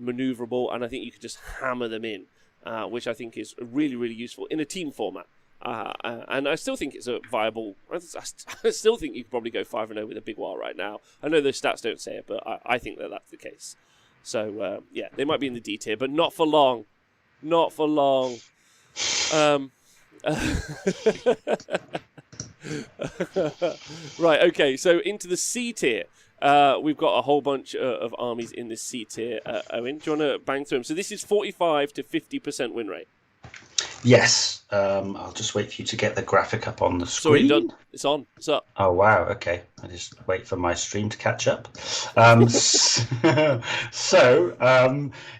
maneuverable, and I think you could just hammer them in, which I think is really useful in a team format. And I still think it's a viable. I still think you could probably go 5-0 with a Big Waaagh right now. I know those stats don't say it, but I think that's the case. So they might be in the D tier, but not for long. Not for long. Right. Okay. So into the C tier. We've got a whole bunch of armies in the C tier. Owen, do you want to bang through them? So this is 45 to 50% win rate. Yes. I'll just wait for you to get the graphic up on the screen. Sorry, done. It's on. It's up. Oh, wow. Okay. I just wait for my stream to catch up.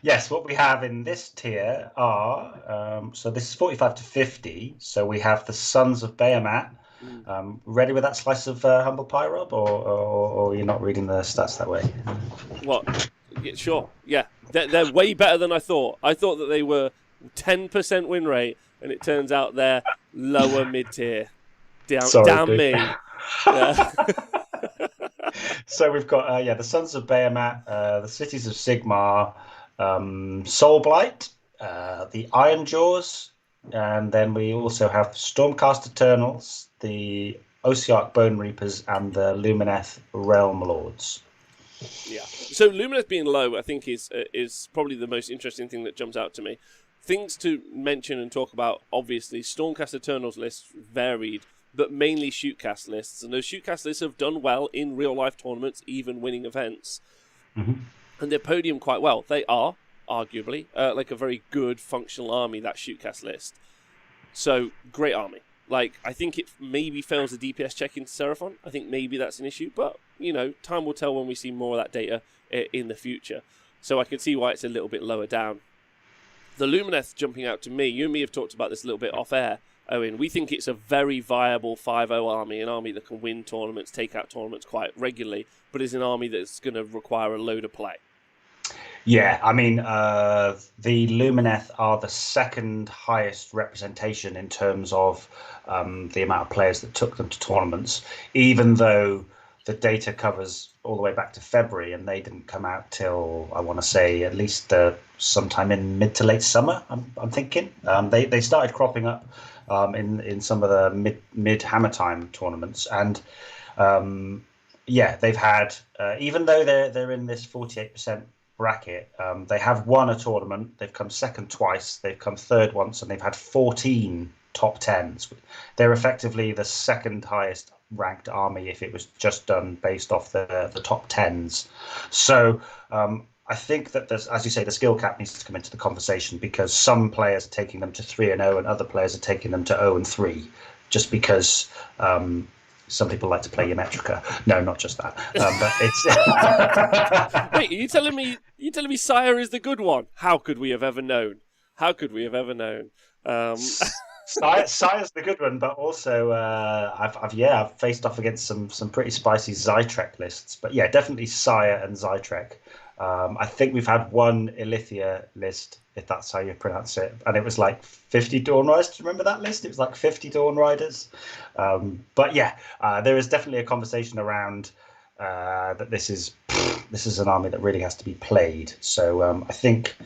Yes, what we have in this tier are, so this is 45 to 50. So we have the Sons of Behemat. Ready with that slice of humble pie, Rob, or you're not reading the stats that way? What? Yeah, sure. Yeah. They're way better than I thought. I thought that they were 10% win rate, and it turns out they're lower mid-tier. Sorry, damn dude. me. Yeah. So we've got the Sons of Behemat, the Cities of Sigmar, Soulblight, the Iron Jaws, and then we also have Stormcast Eternals, the Osiarch Bone Reapers, and the Lumineth Realm Lords. Yeah. So Lumineth being low, I think, is probably the most interesting thing that jumps out to me. Things to mention and talk about, obviously, Stormcast Eternals lists varied, but mainly shootcast lists. And those shootcast lists have done well in real-life tournaments, even winning events. Mm-hmm. And they podium quite well. They are, arguably, like a very good functional army, that shootcast list. So, great army. Like, I think it maybe fails the DPS check into Seraphon. I think maybe that's an issue. But, you know, time will tell when we see more of that data in the future. So I can see why it's a little bit lower down. The Lumineth jumping out to me, you and me have talked about this a little bit off air, Owen. We think it's a very viable 5-0 army, an army that can win tournaments, take out tournaments quite regularly, but is an army that's going to require a load of play. Yeah, I mean, the Lumineth are the second highest representation in terms of the amount of players that took them to tournaments, even though the data covers all the way back to February, and they didn't come out till, I want to say, at least sometime in mid to late summer, I'm thinking. They started cropping up in some of the mid Hammer Time tournaments, and they've had, even though they're in this 48% bracket, they have won a tournament. They've come second twice, they've come third once, and they've had 14 top 10s. They're effectively the second highest ranked army if it was just done based off the top 10s. So I think that there's, as you say, the skill cap needs to come into the conversation, because some players are taking them to 3-0 and other players are taking them to 0-3, just because some people like to play Ymetrica. No, not just that. But it's. Wait, are you telling me Sire is the good one? How could we have ever known? Sire's the good one, but also I've faced off against some pretty spicy Zytrek lists. But yeah, definitely Sire and Zytrek. I think we've had one Ilithia list, if that's how you pronounce it, and it was like 50 Dawn Riders. Do you remember that list? It was like 50 Dawn Riders. But yeah, there is definitely a conversation around that this is an army that really has to be played. So I think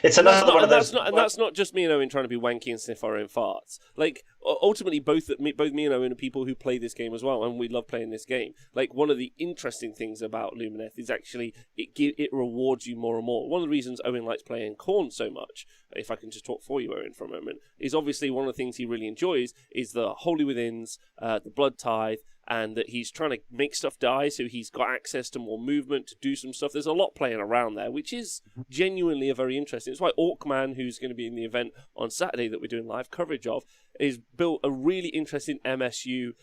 it's another one of those. And that's not just me and Owen trying to be wanky and sniff our own farts. Like, ultimately, both me and Owen are people who play this game as well, and we love playing this game. Like, one of the interesting things about Lumineth is actually it rewards you more and more. One of the reasons Owen likes playing Khorne so much, if I can just talk for you, Owen, for a moment, is obviously one of the things he really enjoys is the Holy Withins, the Blood Tithe, and that he's trying to make stuff die, so he's got access to more movement to do some stuff. There's a lot playing around there, which is genuinely a very interesting. It's why Orkman, who's going to be in the event on Saturday that we're doing live coverage of, is built a really interesting MSU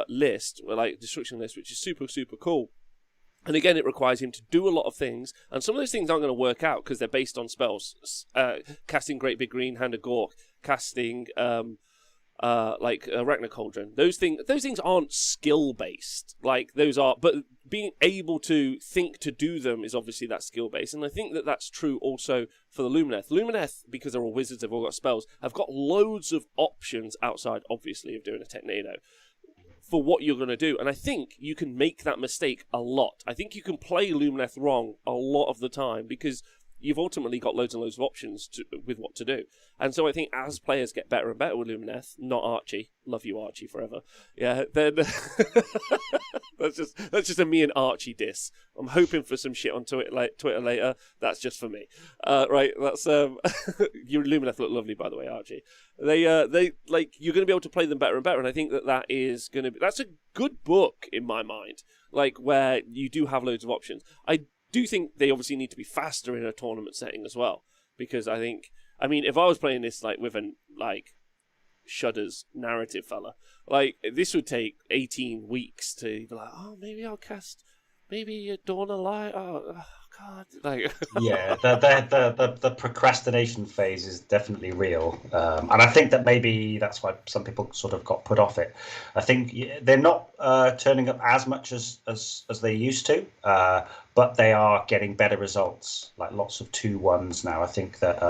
list, like destruction list, which is super, super cool. And again, it requires him to do a lot of things, and some of those things aren't going to work out because they're based on spells. Casting Great Big Green, Hand of Gork, casting like Arachna Cauldron. Those things aren't skill based. Like, those are, but being able to think to do them is obviously that skill based. And I think that that's true also for the Lumineth. Lumineth, because they're all wizards, they've all got spells, have got loads of options outside, obviously, of doing a Technado for what you're going to do. And I think you can make that mistake a lot. I think you can play Lumineth wrong a lot of the time because you've ultimately got loads and loads of options with what to do. And so I think as players get better and better with Lumineth, not Archie, love you Archie forever, yeah, then that's just a me and Archie diss. I'm hoping for some shit on Twitter later. That's just for me. Right, that's your Lumineth look lovely, by the way, Archie. They like, you're going to be able to play them better and better, and I think that is going to be, that's a good book in my mind, like, where you do have loads of options. I do think they obviously need to be faster in a tournament setting as well, because I mean, if I was playing this like with an Shudder's narrative fella, like, this would take 18 weeks to be like, oh, maybe I'll cast maybe Dawn of Light. Oh God, like yeah, the procrastination phase is definitely real, and I think that maybe that's why some people sort of got put off it. I think they're not turning up as much as they used to, but they are getting better results, like lots of 2-1s now. I think that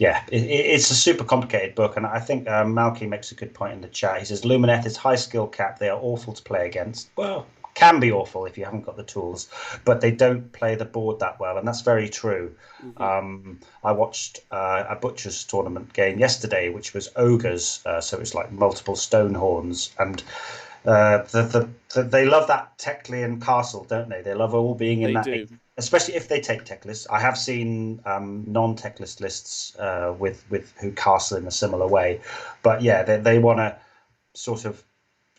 yeah, it's a super complicated book, and I think Malky makes a good point in the chat. He says Lumineth is high skill cap. They are awful to play against. Well, can be awful if you haven't got the tools, but they don't play the board that well, and that's very true. I watched a butcher's tournament game yesterday, which was ogres, so it's like multiple stone horns, and they love that Teclian castle, don't they? They love all being in They that. do. Especially if they take tech lists. I have seen non-tech list lists with who castle in a similar way, but yeah, they want to sort of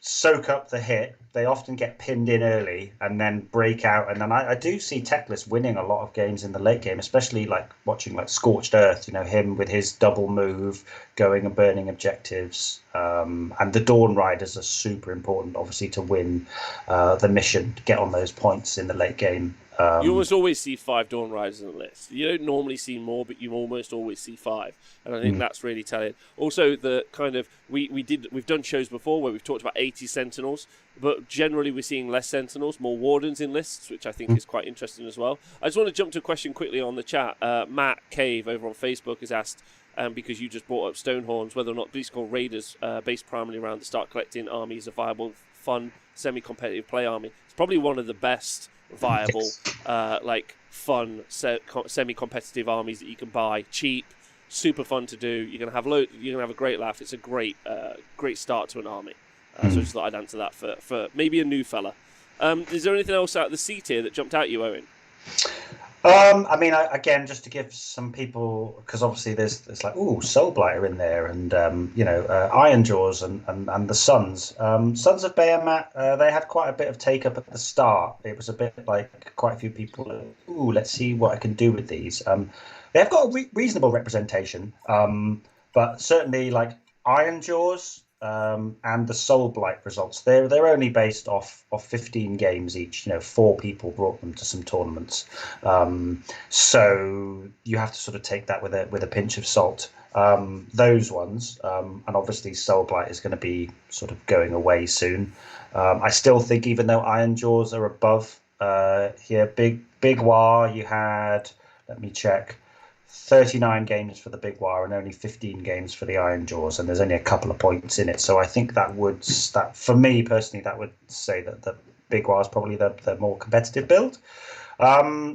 soak up the hit. They often get pinned in early and then break out. And then I do see Techless winning a lot of games in the late game, especially like watching like Scorched Earth, him with his double move, going and burning objectives. And the Dawn Riders are super important, obviously, to win the mission, to get on those points in the late game. You almost always see 5 Dawn Riders in the list. You don't normally see more, but you almost always see 5, and I think that's really telling. Also, the kind of we've done shows before where we've talked about 80 Sentinels, but generally we're seeing less Sentinels, more Wardens in lists, which I think is quite interesting as well. I just want to jump to a question quickly on the chat. Matt Cave over on Facebook has asked, because you just brought up Stonehorns, whether or not Beastcore Raiders, based primarily around the start collecting army, is a viable, fun, semi-competitive play army. It's probably one of the best viable, fun, semi-competitive armies that you can buy, cheap, super fun to do. You're gonna have a great laugh. It's a great start to an army. So I just thought I'd answer that for maybe a new fella. Is there anything else out of the C tier that jumped out at you, Owen? Again, just to give some people, because obviously there's like, Soulblighter in there, and Iron Jaws and the Sons. Sons of Bahamut, they had quite a bit of take up at the start. It was a bit like quite a few people. Let's see what I can do with these. They've got a reasonable representation, but certainly like Iron Jaws. And the Soulblight results, they're only based off 15 games each. 4 people brought them to some tournaments, so you have to sort of take that with a pinch of salt. Those ones, and obviously Soulblight is going to be sort of going away soon. I still think, even though Iron Jaws are above here, Big Waaagh, you had, let me check, 39 games for the Big Waaagh and only 15 games for the Iron Jaws, and there's only a couple of points in it. So I think that for me personally, that would say that the Big Waaagh is probably the more competitive build.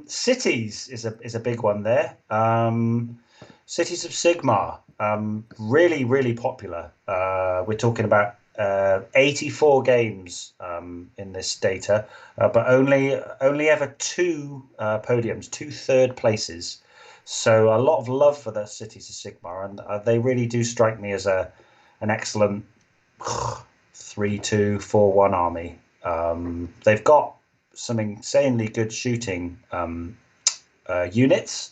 Cities is a big one there. Cities of Sigmar, really, really popular. We're talking about 84 games in this data, but only ever 2 podiums, 2 third places. So a lot of love for the Cities of Sigmar, and they really do strike me as an excellent 3-2, 4-1 army. They've got some insanely good shooting units,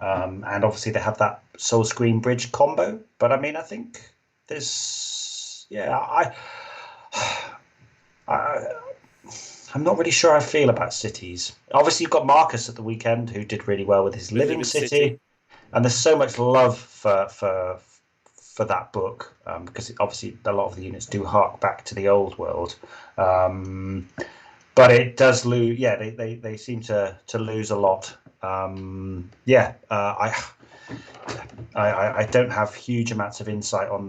and obviously they have that Soul Screen Bridge combo. But I think there's, I'm not really sure how I feel about Cities. Obviously, you've got Marcus at the weekend, who did really well with his Living City. And there's so much love for that book, because obviously a lot of the units do hark back to the old world. But it does lose. Yeah, they seem to lose a lot. I don't have huge amounts of insight on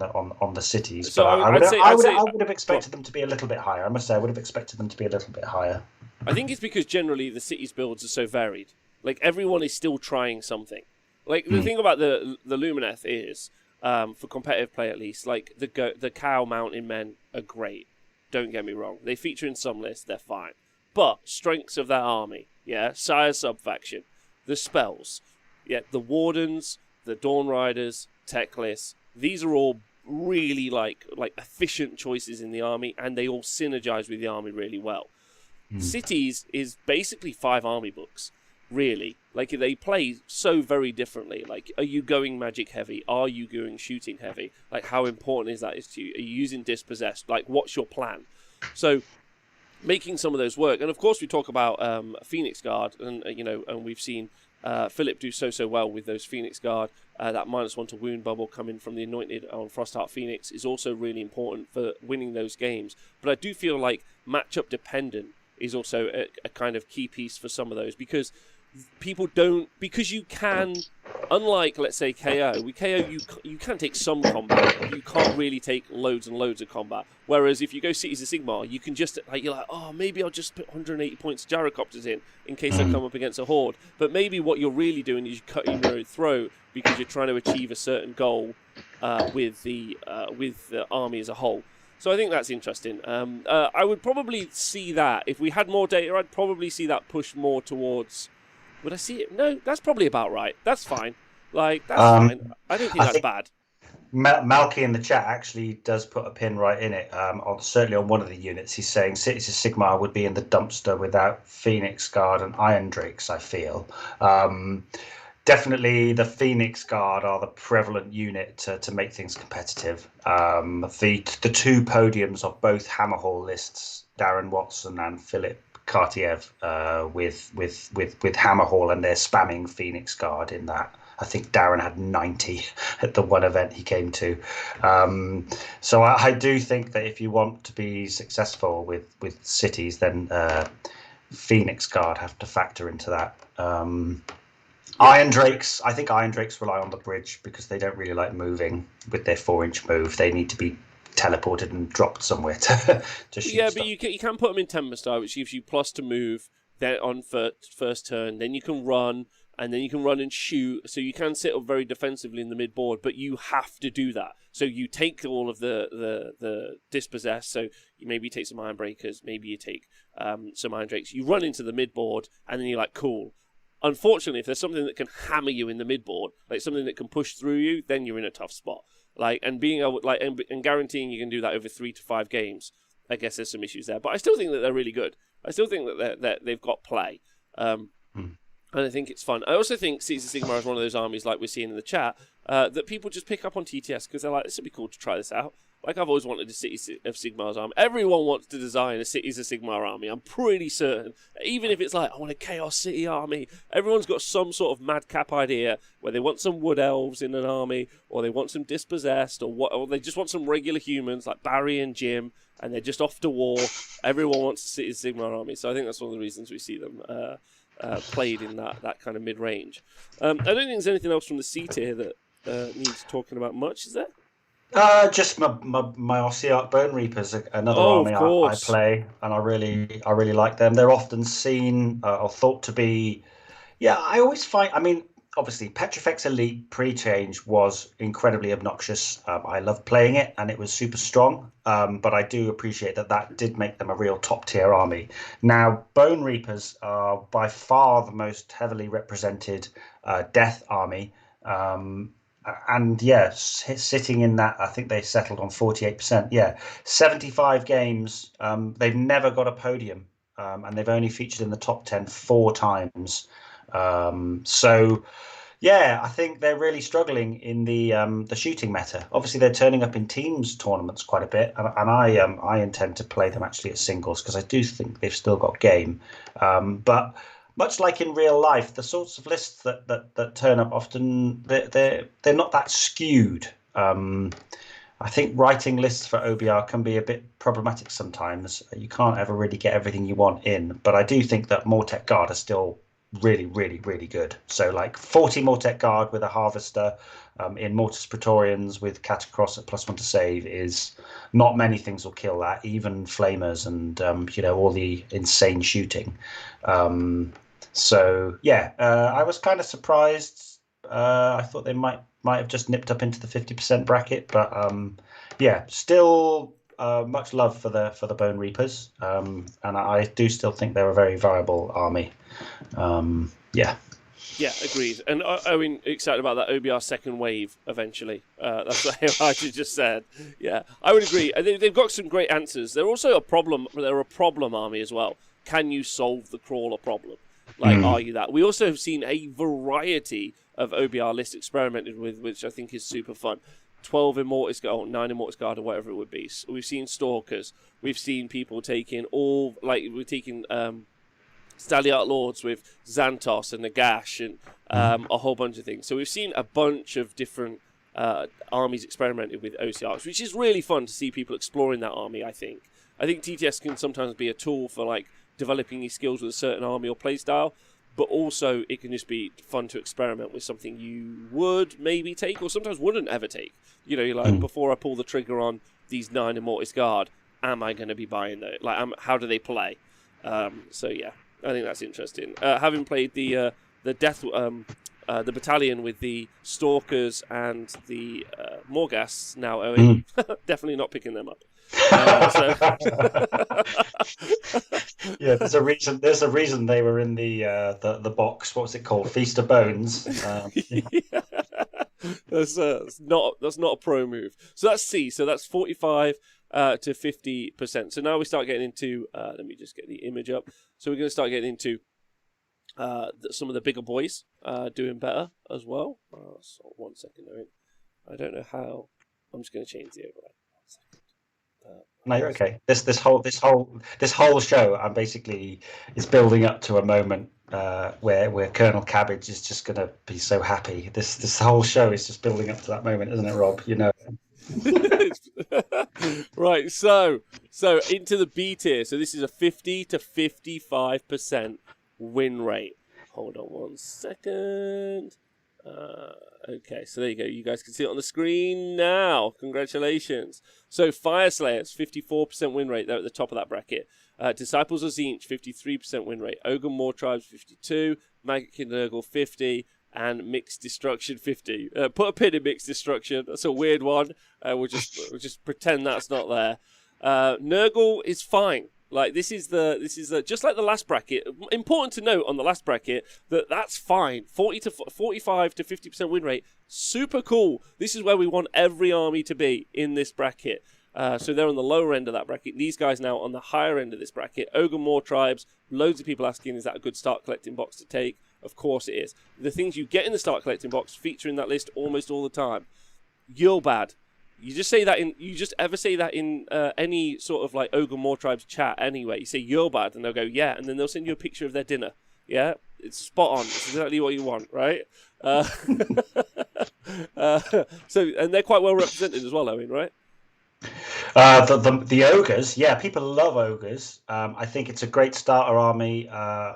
the cities, so but I would have expected well, them to be a little bit higher. I must say, I would have expected them to be a little bit higher. I think it's because generally the cities builds are so varied. Like, everyone is still trying something. Like, the thing about the Lumineth is, for competitive play at least, like the Cow Mountain Men are great. Don't get me wrong. They feature in some lists, they're fine. But strengths of that army, Sire Subfaction, the spells, the Wardens, the Dawn Riders, Techless, these are all really like efficient choices in the army, and they all synergize with the army really well. Cities is basically 5 army books, really. Like, they play so very differently. Like, are you going magic heavy? Are you going shooting heavy? Like, how important is that to you? Are you using dispossessed? Like, what's your plan? So, making some of those work, and of course we talk about Phoenix Guard, and and we've seen Philip do so well with those Phoenix Guard. That -1 to wound bubble coming from the Anointed on Frostheart Phoenix is also really important for winning those games. But I do feel like matchup dependent is also a kind of key piece for some of those, because you can unlike, let's say, KO, with KO you can take some combat. You can't really take loads and loads of combat. Whereas if you go Cities of Sigmar, you can just, like, you're like, oh, maybe I'll just put 180 points of gyrocopters in case I come up against a horde. But maybe what you're really doing is you're cutting your own throat because you're trying to achieve a certain goal with the army as a whole. So I think that's interesting. I would probably see that. If we had more data, I'd probably see that push more towards... Would I see it? No, that's probably about right. That's fine. Like, that's fine. I don't think that's bad. Malky in the chat actually does put a pin right in it. Certainly on one of the units, he's saying Cities of Sigmar would be in the dumpster without Phoenix Guard and Iron Drakes, I feel. Definitely the Phoenix Guard are the prevalent unit to make things competitive. The two podiums of both Hammerhall lists, Darren Watson and Philip Kartiev, with Hammerhall, and they're spamming Phoenix Guard in that. I think Darren had 90 at the one event he came to. So I do think that if you want to be successful with cities, then Phoenix Guard have to factor into that. Iron Drakes, I think Iron Drakes rely on the bridge because they don't really like moving with their 4-inch move. They need to be teleported and dropped somewhere to shoot. Yeah, stuff. but you can put them in Tempestar, which gives you plus to move. Then on first turn, then you can run, and then you can run and shoot. So you can sit up very defensively in the mid board, but you have to do that. So you take all of the dispossess. So you maybe take some Iron Breakers, maybe you take some Iron Drakes. You run into the mid board, and then you're like, cool. Unfortunately, if there's something that can hammer you in the mid board, like something that can push through you, then you're in a tough spot. Like, and being able, like, and guaranteeing you can do that over 3 to 5 games, I guess there's some issues there. But I still think that they're really good. I still think that they've got play, and I think it's fun. I also think Cities of Sigmar is one of those armies, like we're seeing in the chat, that people just pick up on TTS because they're like, this would be cool to try this out. Like, I've always wanted a Cities of Sigmar's army. Everyone wants to design a Cities of Sigmar army. I'm pretty certain. Even if it's like, I want a Chaos City army. Everyone's got some sort of madcap idea where they want some Wood Elves in an army, or they want some Dispossessed, or they just want some regular humans like Barry and Jim, and they're just off to war. Everyone wants a Cities of Sigmar army. So I think that's one of the reasons we see them played in that kind of mid-range. I don't think there's anything else from the C tier that needs talking about much, is there? Just my Ossiarch Bone Reapers, another army I play, and I really like them. They're often seen or thought to be, I always find, I mean, obviously Petrifex Elite pre-change was incredibly obnoxious. I loved playing it, and it was super strong, but I do appreciate that did make them a real top-tier army. Now, Bone Reapers are by far the most heavily represented death army, and sitting in that, I think they settled on 48%. 75 games. They've never got a podium, and they've only featured in the top 10 4 times. I think they're really struggling in the shooting meta. Obviously, they're turning up in teams tournaments quite a bit, and I intend to play them actually at singles because I do think they've still got game, but. Much like in real life, the sorts of lists that turn up often, they're not that skewed. I think writing lists for OBR can be a bit problematic sometimes. You can't ever really get everything you want in. But I do think that Mortek Guard are still really, really, really good. So like 40 Mortek Guard with a Harvester in Mortis Praetorians with Catacross at +1 to save is not many things will kill that, even Flamers and all the insane shooting. I was kind of surprised. I thought they might have just nipped up into the 50% bracket, but still much love for the Bone Reapers, and I do still think they're a very viable army. Yeah, agreed. And I mean, excited about that OBR second wave eventually. That's what I just said. Yeah, I would agree. They've got some great answers. They're also a problem. They're a problem army as well. Can you solve the crawler problem? Like, are you that? We also have seen a variety of OBR lists experimented with, which I think is super fun. 12 Immortus Guard, 9 Immortus Guard, or whatever it would be. So we've seen Stalkers. We've seen people taking we're taking Staliart Lords with Xantos and Nagash and a whole bunch of things. So we've seen a bunch of different armies experimented with OCRs, which is really fun to see people exploring that army, I think. I think TTS can sometimes be a tool for, like, developing these skills with a certain army or playstyle, but also it can just be fun to experiment with something you would maybe take or sometimes wouldn't ever take. You know, you're like, before I pull the trigger on these 9 Immortis Guard, am I going to be buying those? Like, how do they play? So yeah, I think that's interesting. Having played the battalion with the Stalkers and the Morghast now, Owen, definitely not picking them up. Yeah, there's a reason. There's a reason they were in the box. What's it called? Feast of Bones. Yeah. That's not a pro move. So that's C. So that's 45 to 50%. So now we start getting into. Let me just get the image up. So we're going to start getting into some of the bigger boys doing better as well. So 1 second, Owen. I don't know how. I'm just going to change the overlay. 1 second. No, you're okay. This whole show, I'm basically is building up to a moment where Colonel Cabbage is just going to be so happy. This whole show is just building up to that moment, isn't it, Rob? You know. Right. So into the B tier. So this is a 50 to 55% win rate. Hold on 1 second. Okay, so there you go. You guys can see it on the screen now. Congratulations. So Fire Slayers, 54% win rate. They're at the top of that bracket. Disciples of Tzeentch, 53% win rate. Ogre More Tribes, 52. Maggot King Nurgle, 50. And Mixed Destruction, 50. Put a pin in Mixed Destruction. That's a weird one. We'll just pretend that's not there. Nurgle is fine. Like this is just like the last bracket. Important to note on the last bracket that's fine. 45 to 50% win rate. Super cool. This is where we want every army to be in this bracket. So they're on the lower end of that bracket. These guys now on the higher end of this bracket. Ogre More Tribes. Loads of people asking, is that a good start collecting box to take? Of course it is. The things you get in the start collecting box feature in that list almost all the time. Yulbad. You just ever say that in any sort of like Ogre More Tribes chat anyway. You say you're bad and they'll go, yeah, and then they'll send you a picture of their dinner. Yeah, it's spot on. It's exactly what you want, right? And they're quite well represented as well, Owen, right? The ogres, yeah, people love ogres. I think it's a great starter army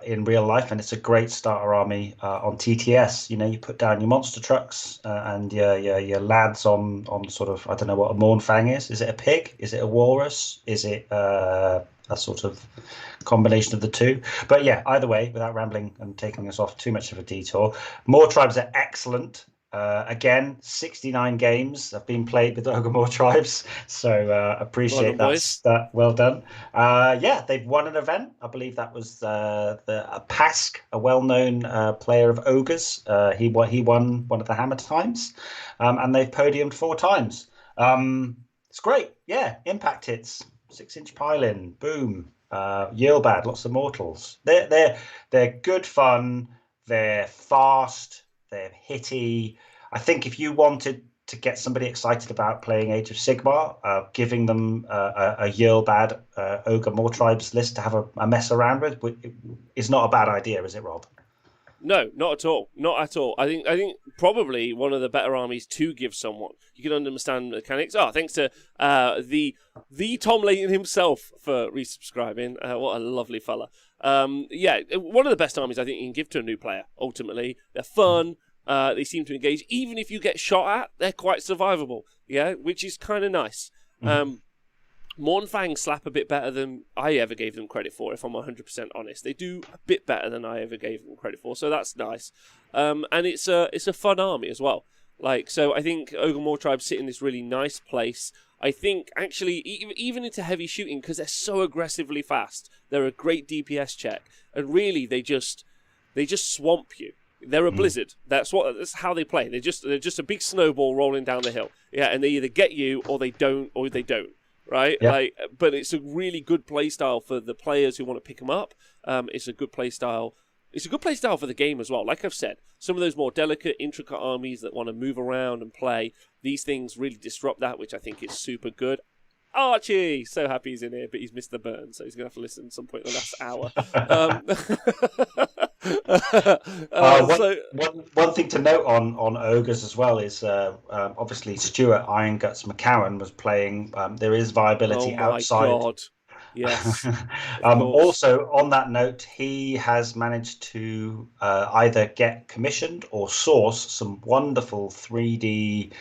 in real life, and it's a great starter army on TTS. You know, you put down your monster trucks and your lads on sort of, I don't know what a Mournfang is. Is it a pig? Is it a walrus? Is it a sort of combination of the two? But yeah, either way, without rambling and taking us off too much of a detour, More Tribes are excellent. Again, 69 games have been played with Ogre More Tribes, so appreciate that. Well done. Yeah, they've won an event. I believe that was Pask, a well-known player of Ogres. He won one of the Hammer Times, and they've podiumed 4 times. It's great. Yeah, impact hits, 6-inch pile-in, boom. Yulbad, lots of mortals. They're good fun. They're fast. They're hitty. I think if you wanted to get somebody excited about playing Age of Sigmar, giving them a Yulbad Ogre More Tribes list to have a mess around with is not a bad idea, is it, Rob? No, not at all. Not at all. I think probably one of the better armies to give someone. You can understand the mechanics. Oh, thanks to the Tom Layton himself for resubscribing. What a lovely fella. Yeah, one of the best armies I think you can give to a new player, ultimately. They're fun. They seem to engage. Even if you get shot at, they're quite survivable. Yeah, which is kind of nice. Mournfang slap a bit better than I ever gave them credit for, if I'm 100% honest. They do a bit better than I ever gave them credit for, so that's nice. And it's a fun army as well. Like, so I think Ogre More Tribes sit in this really nice place. I think, actually, even into heavy shooting, because they're so aggressively fast, they're a great DPS check. And really, they just swamp you. They're a blizzard. That's how they play. They're just a big snowball rolling down the hill. Yeah, and they either get you or they don't. Right? Yeah. Like, but it's a really good play style for the players who want to pick them up. It's a good play style. It's a good play style for the game as well. Like I've said, some of those more delicate, intricate armies that want to move around and play, these things really disrupt that, which I think is super good. Archie! So happy he's in here, but he's missed the burn, so he's going to have to listen at some point in the last hour. One thing to note on ogres as well is obviously Stuart Iron Guts McCowan was playing. There is viability outside. Yes, of course. Also, on that note, he has managed to either get commissioned or source some wonderful 3D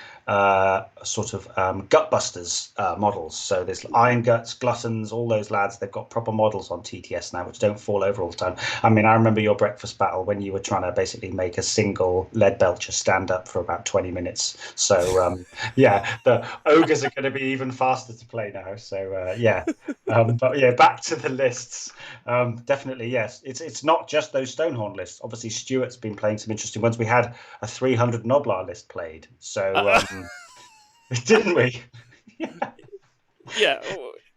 sort of Gutbusters models. So there's Iron Guts, Gluttons, all those lads. They've got proper models on TTS now, which don't fall over all the time. I mean, I remember your breakfast battle when you were trying to basically make a single lead belcher stand up for about 20 minutes. So yeah, the ogres are going to be even faster to play now. So yeah. But yeah, back to the lists. Definitely, yes. It's not just those Stonehorn lists. Obviously, Stuart's been playing some interesting ones. We had a 300 Noblar list played, so didn't we? Yeah,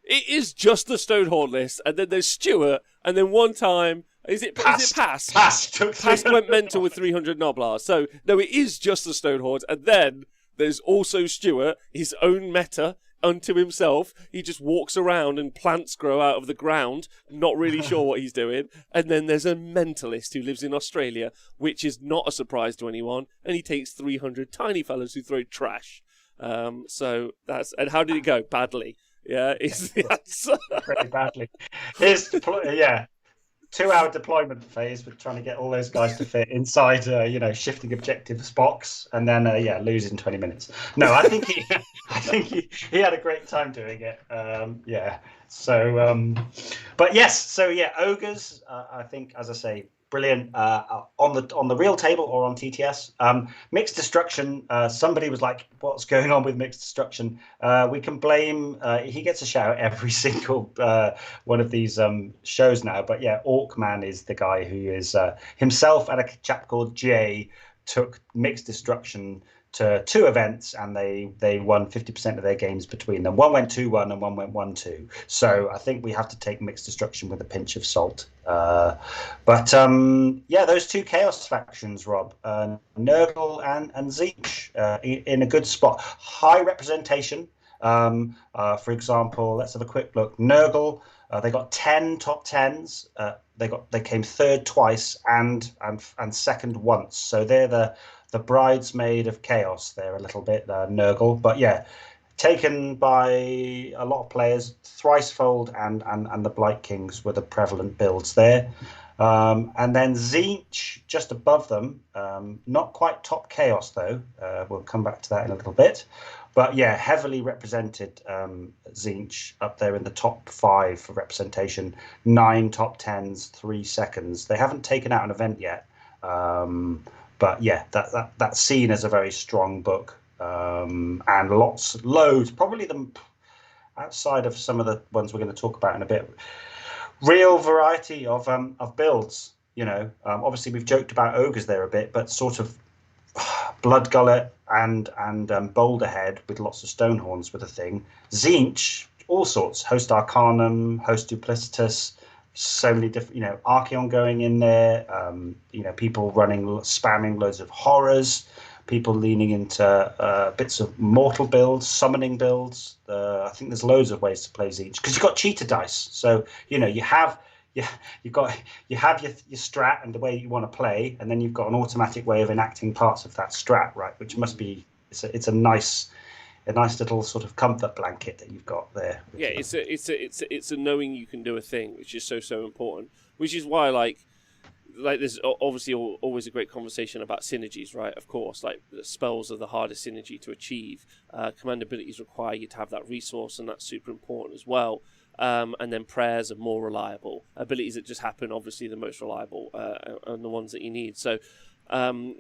it is just the Stonehorn list, and then there's Stuart, and then one time is it Pass? Pass went mental with 300 Noblar. So no, it is just the Stonehorns, and then there's also Stuart, his own meta unto himself. He just walks around and plants grow out of the ground, not really sure what he's doing. And then there's a mentalist who lives in Australia, which is not a surprise to anyone, and he takes 300 tiny fellas who throw trash. So that's, and how did it go? Badly. Yeah, is the answer. Pretty badly. Here's yeah. 2-hour deployment phase with trying to get all those guys to fit inside, shifting objectives box, and then lose in 20 minutes. No, I think he had a great time doing it. Yeah. So, but yes. So yeah, ogres. I think, as I say, brilliant on the real table or on TTS. Mixed destruction. Somebody was like, "What's going on with mixed destruction?" We can blame. He gets a shout out every single one of these shows now. But yeah, Orkman is the guy who is himself and a chap called Jay took mixed destruction to 2 events, and they won 50% of their games between them. One went 2-1 and one went 1-2. So I think we have to take mixed destruction with a pinch of salt. But those 2 chaos factions, Rob, Nurgle and Tzeentch, in a good spot. High representation. For example, let's have a quick look. Nurgle, they got 10 top 10s. They came 3rd twice and second once. So they're the bridesmaid of chaos there a little bit, Nurgle. But yeah, taken by a lot of players. Thricefold and the Blight Kings were the prevalent builds there. And then Tzeentch just above them, not quite top chaos though. We'll come back to that in a little bit. But yeah, heavily represented Tzeentch up there in the top 5 for representation. 9 top 10s, 3 seconds. They haven't taken out an event yet. But yeah, that's seen as a very strong book, and loads, probably them outside of some of the ones we're going to talk about in a bit. Real variety of builds. Obviously we've joked about ogres there a bit, but sort of Blood Gullet and Boulderhead with lots of Stonehorns with a thing. Tzeentch, all sorts. Host Arcanum, Host Duplicitous. So many different, Archeon going in there, people spamming loads of horrors, people leaning into bits of mortal builds, summoning builds. I think there's loads of ways to play Tzeentch because you've got cheater dice. So, you have your strat and the way you want to play, and then you've got an automatic way of enacting parts of that strat, right? Which must be, it's a nice little sort of comfort blanket that you've got there. Yeah, it's a knowing you can do a thing, which is so important. Which is why like there's obviously always a great conversation about synergies, right? Of course, like the spells are the hardest synergy to achieve. Command abilities require you to have that resource, and that's super important as well. And then prayers are more reliable. Abilities that just happen, obviously, the most reliable and the ones that you need. So.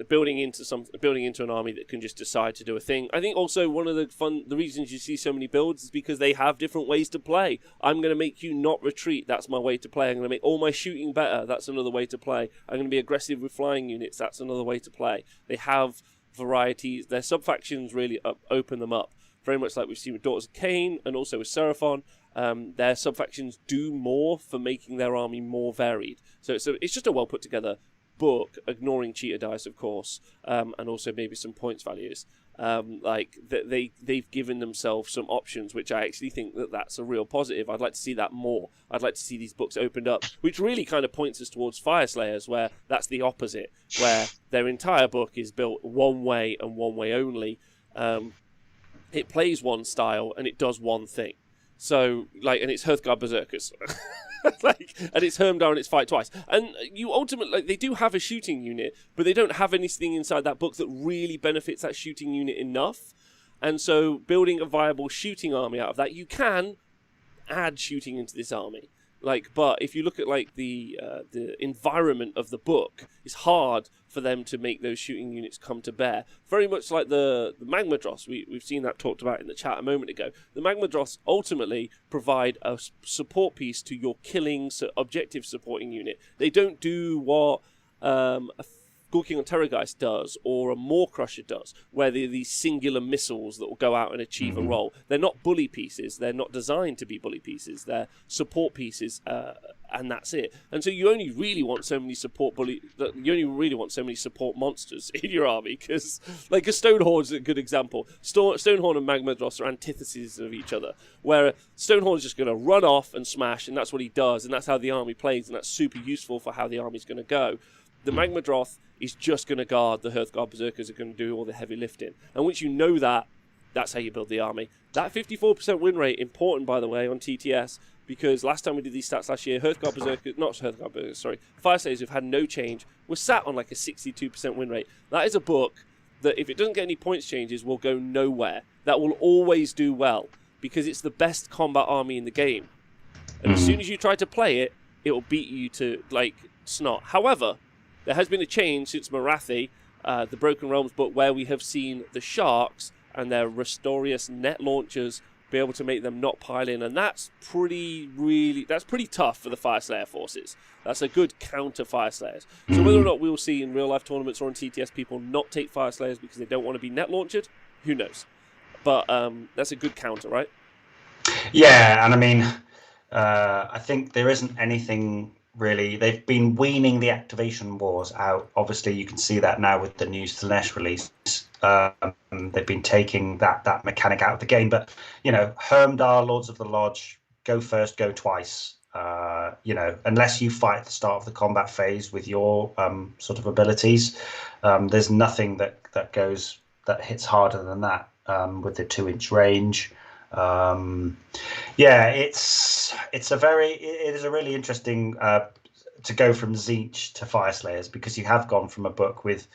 Building into an army that can just decide to do a thing. I think also one of the reasons you see so many builds is because they have different ways to play. I'm going to make you not retreat. That's my way to play. I'm going to make all my shooting better. That's another way to play. I'm going to be aggressive with flying units. That's another way to play. They have varieties. Their sub-factions really open them up. Very much like we've seen with Daughters of Cain and also with Seraphon. Their sub-factions do more for making their army more varied. So it's just a well put together book, ignoring cheater dice, of course, and also maybe some points values. They've given themselves some options, which I actually think that's a real positive. I'd like to see that more. I'd like to see these books opened up, which really kind of points us towards Fireslayers, where that's the opposite, where their entire book is built one way and one way only. It plays one style and it does one thing. So, like, and it's Hearthguard Berserkers. And it's Hermdar and it's Fight Twice. And you ultimately, like, they do have a shooting unit, but they don't have anything inside that book that really benefits that shooting unit enough. And so building a viable shooting army out of that, you can add shooting into this army. Like, but if you look at like the environment of the book, it's hard for them to make those shooting units come to bear. Very much like the Magma Dross, we've seen that talked about in the chat a moment ago. The Magma Dross ultimately provide a support piece to your killing objective supporting unit. They don't do what a Gawking on Terrorgeist does, or a Maw Crusher does, where they're these singular missiles that will go out and achieve a role. They're not bully pieces. They're not designed to be bully pieces. They're support pieces, and that's it. And so you only really want so many support monsters in your army, because like a Stonehorn's a good example. Stonehorn and Magma Dross are antitheses of each other, where Stonehorn's just going to run off and smash, and that's what he does, and that's how the army plays, and that's super useful for how the army's going to go. The Magma Droth is just going to guard. The Hearthguard Berserkers are going to do all the heavy lifting. And once you know that, that's how you build the army. That 54% win rate, important by the way, on TTS, because last time we did these stats last year, Fire Slayers who've had no change, were sat on like a 62% win rate. That is a book that if it doesn't get any points changes, will go nowhere. That will always do well, because it's the best combat army in the game. And as soon as you try to play it, it will beat you to like snot. However, there has been a change since Marathi, the Broken Realms book, where we have seen the Sharks and their Restorius net launchers be able to make them not pile in, and that's pretty tough for the Fire Slayer forces. That's a good counter Fire Slayers. So whether or not we'll see in real life tournaments or in TTS people not take Fire Slayers because they don't want to be net launched, who knows? But that's a good counter, right? Yeah, and I mean, I think there isn't anything really. They've been weaning the activation wars out. Obviously, you can see that now with the new Slanesh release. They've been taking that mechanic out of the game. But, you know, Hermdar, Lords of the Lodge, go first, go twice. You know, unless you fight at the start of the combat phase with your sort of abilities, there's nothing that hits harder than that with the 2-inch range. Yeah, it is a really interesting to go from Tzeentch to Fire Slayers, because you have gone from a book with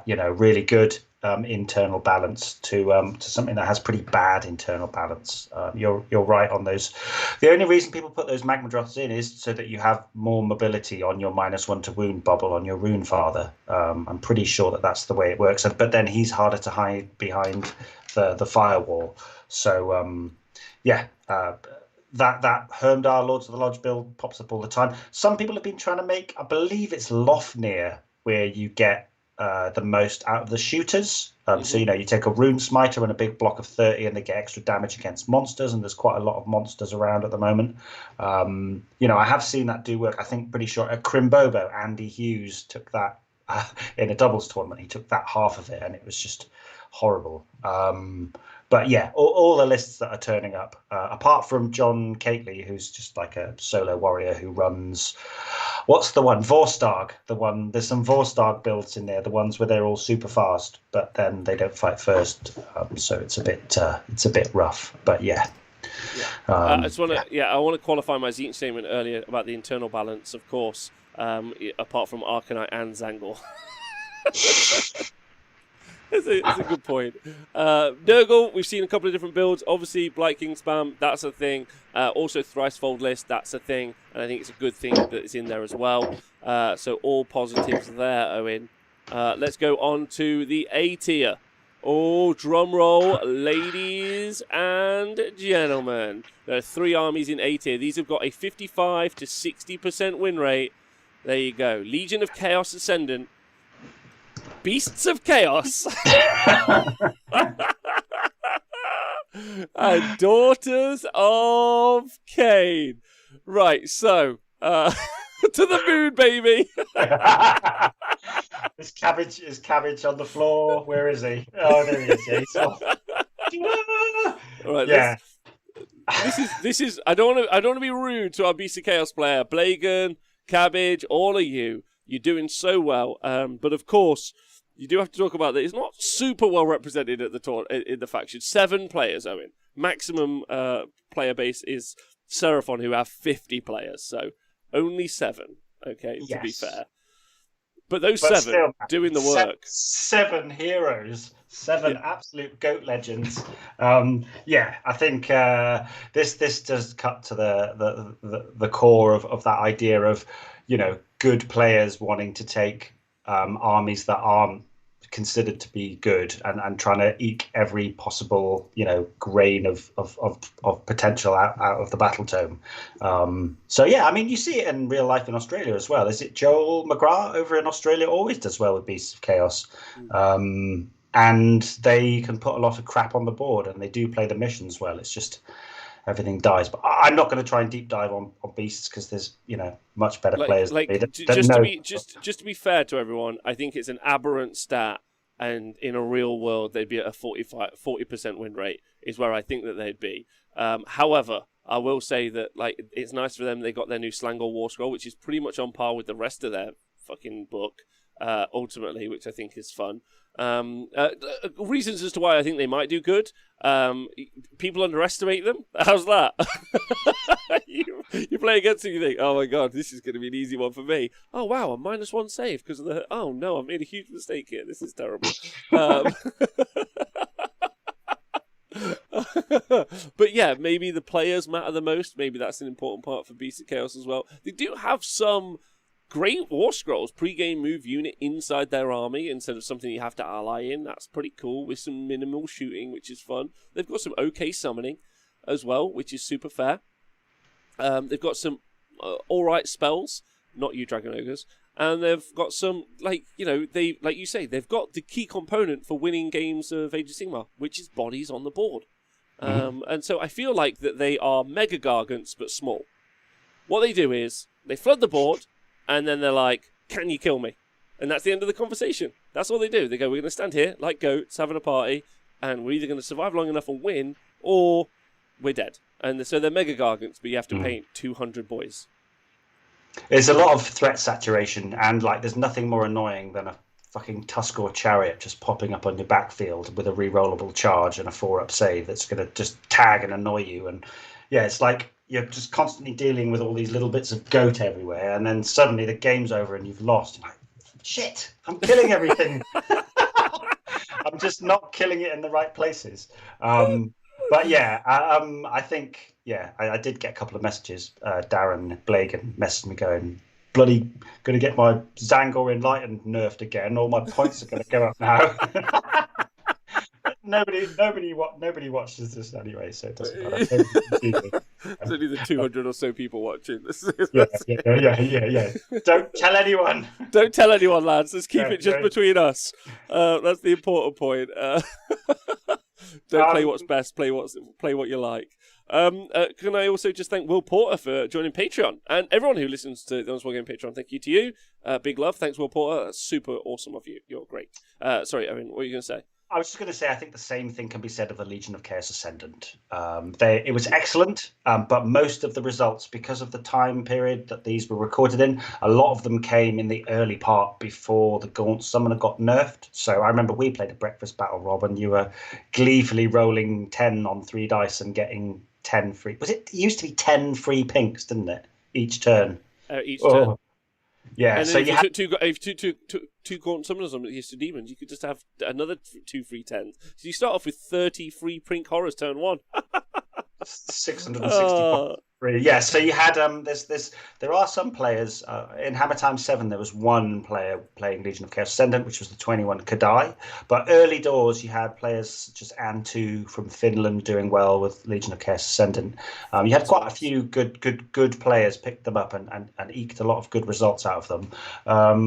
you know, really good internal balance to something that has pretty bad internal balance. You're right on those. The only reason people put those Magma Droths in is so that you have more mobility on your -1 to wound bubble on your Rune Father. I'm pretty sure that's the way it works. But then he's harder to hide behind the firewall. So that Hermdar Lords of the Lodge build pops up all the time. Some people have been trying to make, I believe it's Lofnir, where you get the most out of the shooters. So, you know, you take a Rune Smiter and a big block of 30 and they get extra damage against monsters, and there's quite a lot of monsters around at the moment. You know, I have seen that do work. I think pretty sure at Crimbobo, Andy Hughes took that in a doubles tournament. He took that half of it and it was just horrible. But yeah, all the lists that are turning up, apart from John Cately, who's just like a solo warrior who runs, what's the one? Vorstag. There's some Vorstag builds in there, the ones where they're all super fast, but then they don't fight first. So it's a bit rough. But yeah. I want to qualify my Tzeentch statement earlier about the internal balance, of course, apart from Arcanite and Zangor. It's a good point. Nurgle, we've seen a couple of different builds. Obviously, Blight King spam, that's a thing. Also, Thricefold list, that's a thing. And I think it's a good thing that it's in there as well. So all positives there, Owen. Let's go on to the A tier. Oh, drum roll, ladies and gentlemen. There are 3 armies in A tier. These have got a 55 to 60% win rate. There you go. Legion of Chaos Ascendant. Beasts of Chaos and Daughters of Cain. Right, so to the moon, baby. Is cabbage on the floor? Where is he? Oh, there he is. Yeah, he's off. All right, yeah. This is. I don't want to be rude to our Beasts of Chaos player, Blagan, Cabbage, all of you. You're doing so well, but of course, you do have to talk about that. It's not super well represented at the in the faction. 7 players, Owen. Maximum player base is Seraphon, who have 50 players. So only 7. Okay, to be fair. But those 7 still, doing the work. 7 heroes. 7 absolute GOAT legends. I think this does cut to the core of that idea of, good players wanting to take armies that aren't considered to be good and trying to eke every possible grain of potential out of the battle tome. You see it in real life in Australia as well. Is it Joel McGrath over in Australia always does well with Beasts of Chaos, and they can put a lot of crap on the board and they do play the missions well. It's just everything dies. But I'm not going to try and deep dive on beasts because there's much better players. Just to be fair to everyone, I think it's an aberrant stat, and in a real world they'd be at a 40% win rate is where I think that they'd be. However, I will say that it's nice for them. They got their new Slangor War Scroll, which is pretty much on par with the rest of their fucking book. Ultimately, which I think is fun. Reasons as to why I think they might do good. People underestimate them. How's that? you play against them, you think, oh my god, this is going to be an easy one for me. Oh wow, I'm -1 save because of the. Oh no, I made a huge mistake here. This is terrible. But yeah, maybe the players matter the most. Maybe that's an important part for Beast of Chaos as well. They do have some great War Scrolls, pre-game move unit inside their army instead of something you have to ally in. That's pretty cool with some minimal shooting, which is fun. They've got some okay summoning as well, which is super fair. They've got some alright spells, not you Dragon Ogres, and they've got some, like you say, they've got the key component for winning games of Age of Sigmar, which is bodies on the board. And so I feel like that they are mega gargants, but small. What they do is, they flood the board, and then they're like, can you kill me? And that's the end of the conversation. That's all they do. They go, we're going to stand here like goats having a party, and we're either going to survive long enough and win, or we're dead. And so they're mega gargants, but you have to paint 200 boys. There's a lot of threat saturation, and there's nothing more annoying than a fucking Tuskor chariot just popping up on your backfield with a re-rollable charge and a 4-up save that's going to just tag and annoy you. And yeah, it's like you're just constantly dealing with all these little bits of goat everywhere, and then suddenly the game's over and you've lost. You're like, shit, I'm killing everything. I'm just not killing it in the right places. But yeah, I think, I did get a couple of messages. Darren Blagan messaged me going, bloody going to get my Zangor Enlightened nerfed again. All my points are going to go up now. Nobody watches this anyway, so it doesn't matter. There's only the 200 or so people watching. Yeah. Don't tell anyone. Don't tell anyone, lads. Let's keep it just between us. That's the important point. Don't play what's best. Play what you like. Can I also just thank Will Porter for joining Patreon, and everyone who listens to the Honest Wargaming Patreon. Thank you to you. Big love. Thanks, Will Porter. That's super awesome of you. You're great. Sorry, Owen. What are you going to say? I was just going to say, I think the same thing can be said of the Legion of Chaos Ascendant. It was excellent, but most of the results, because of the time period that these were recorded in, a lot of them came in the early part before the Gaunt Summoner got nerfed. So I remember we played a breakfast battle, Rob, and you were gleefully rolling 10 on 3 dice and getting 10 free. It used to be 10 free pinks, didn't it? Each turn. Each turn. Yeah, and so you had two Gaunt Summoners on against 2 demons. You could just have another 2 free 10s. So you start off with 30 free Prink Horrors turn 1. 660 free. Yeah, so you had there are some players in Hammer Time 7. There was one player playing Legion of Chaos Ascendant, which was the 21 Kadai. But early doors, you had players such as Antu from Finland doing well with Legion of Chaos Ascendant. You had quite a few good players picked them up and eked a lot of good results out of them.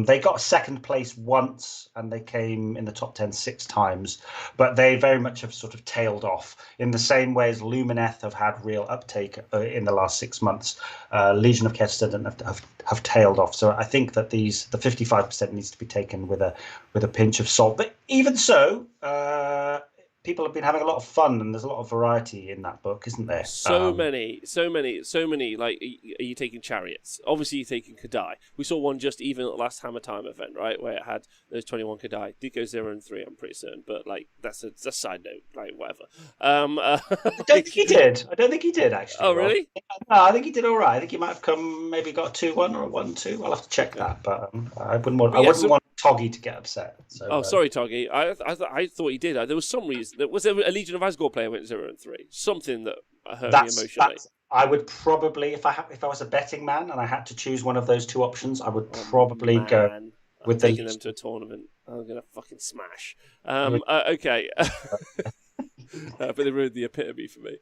They got second place once, and they came in the top 10 6 times. But they very much have sort of tailed off in the same way as Lumineth have had real uptake in the last 6 months. Legion of Chaos Ascendant have tailed off. So I think that the 55% needs to be taken with a pinch of salt. But even so, people have been having a lot of fun, and there's a lot of variety in that book, isn't there? So many. Like, are you taking chariots? Obviously, you're taking Kadai. We saw one just even at the last Hammer Time event, right, where it had those 21 Kadai. Did go 0 and 3, I'm pretty certain, but like that's a side note, like whatever. I don't think he did. I don't think he did actually. Oh, really? No, I think he did all right. I think he might have maybe got a 2-1 or a 1-2. I'll have to check that, but I wouldn't want Toggy to get upset. So, sorry, Toggy. I thought he did. There was some reason. Was there a Legion of Asgore player went 0 and 3? Something that hurt me emotionally. I would probably, if I was a betting man and I had to choose one of those two options, I would probably go with taking them to a tournament. I'm gonna fucking smash. Okay. But they ruined the epitome for me.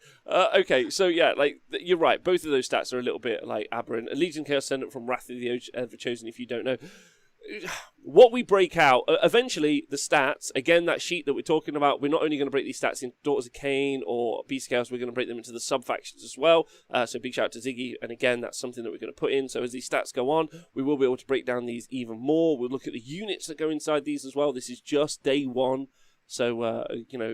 Okay, so yeah, like you're right. Both of those stats are a little bit like aberrant. A Legion Chaos Ascendant from Wrath of the Everchosen, if you don't know. What we break out, eventually the stats, again, that sheet that we're talking about, we're not only going to break these stats in Daughters of Cain or Beast Chaos, we're going to break them into the sub-factions as well. So big shout out to Ziggy, and again, that's something that we're going to put in. So as these stats go on, we will be able to break down these even more. We'll look at the units that go inside these as well. This is just day one. So,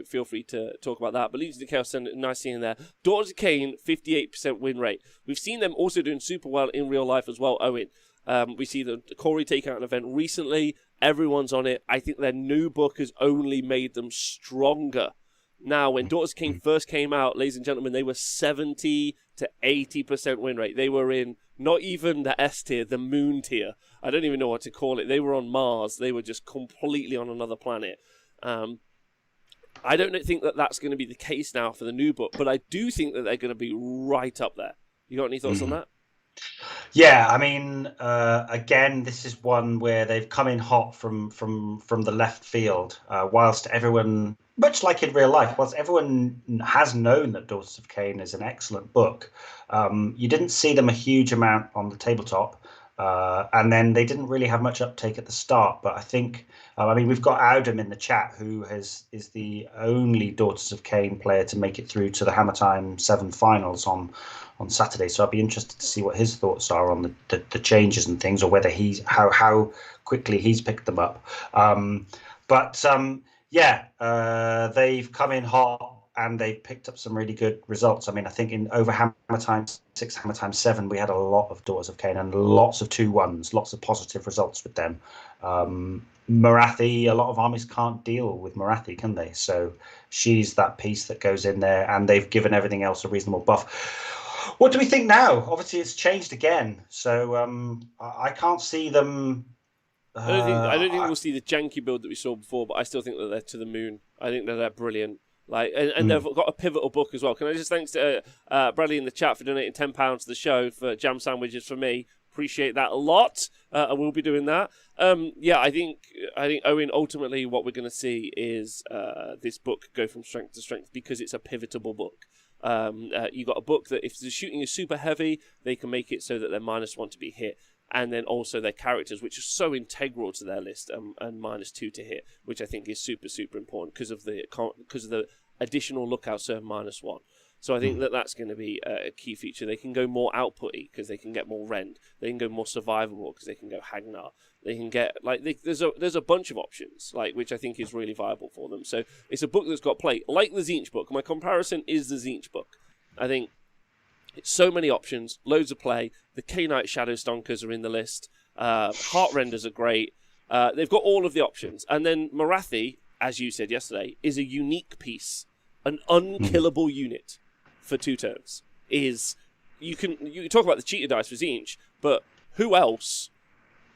feel free to talk about that. But Legion of the Chaos Ascendant, nice seeing there. Daughters of Cain, 58% win rate. We've seen them also doing super well in real life as well, Owen. We see the Corey take out an event recently. Everyone's on it. I think their new book has only made them stronger. Now, when Daughters of Cain first came out, ladies and gentlemen, they were 70 to 80% win rate. They were in not even the S tier, the moon tier. I don't even know what to call it. They were on Mars. They were just completely on another planet. I don't think that that's going to be the case now for the new book, but I do think that they're going to be right up there. You got any thoughts on that? Yeah, I mean, again, this is one where they've come in hot from the left field, whilst everyone, much like in real life, whilst everyone has known that Daughters of Cain is an excellent book, you didn't see them a huge amount on the tabletop, and then they didn't really have much uptake at the start. But I think, we've got Audum in the chat, who is the only Daughters of Cain player to make it through to the Hammer Time 7 finals on Saturday, so I'd be interested to see what his thoughts are on the changes and things, or whether how quickly he's picked them up. They've come in hot and they picked up some really good results. I mean, I think in over Hammer Time 6, Hammer Time 7, we had a lot of Daughters of Cain and lots of 2-1s, lots of positive results with them. Morathi, a lot of armies can't deal with Morathi, can they? So she's that piece that goes in there, and they've given everything else a reasonable buff. What do we think now? Obviously, it's changed again, so I can't see them. I don't think we'll see the janky build that we saw before, but I still think that they're to the moon. I think that they're brilliant. And they've got a pivotal book as well. Can I just thanks to Bradley in the chat for donating £10 to the show for jam sandwiches for me. Appreciate that a lot. I will be doing that. I think Owen, ultimately what we're going to see is this book go from strength to strength because it's a pivotable book. You got a book that if the shooting is super heavy, they can make it so that they're -1 to be hit, and then also their characters, which are so integral to their list, and -2 to hit, which I think is super important because of the additional lookout serve -1. So I think that's going to be a key feature. They can go more output-y because they can get more rend. They can go more survivable because they can go Hagnar. They can get there's a bunch of options which I think is really viable for them. So it's a book that's got play, like the Tzeentch book. My comparison is the Tzeentch book. I think it's so many options, loads of play. The Cainite Shadow Stonkers are in the list. Heart Renders are great. They've got all of the options, and then Morathi, as you said yesterday, is a unique piece, an unkillable unit. For 2 turns you can talk about the cheater dice for Tzeentch, but who else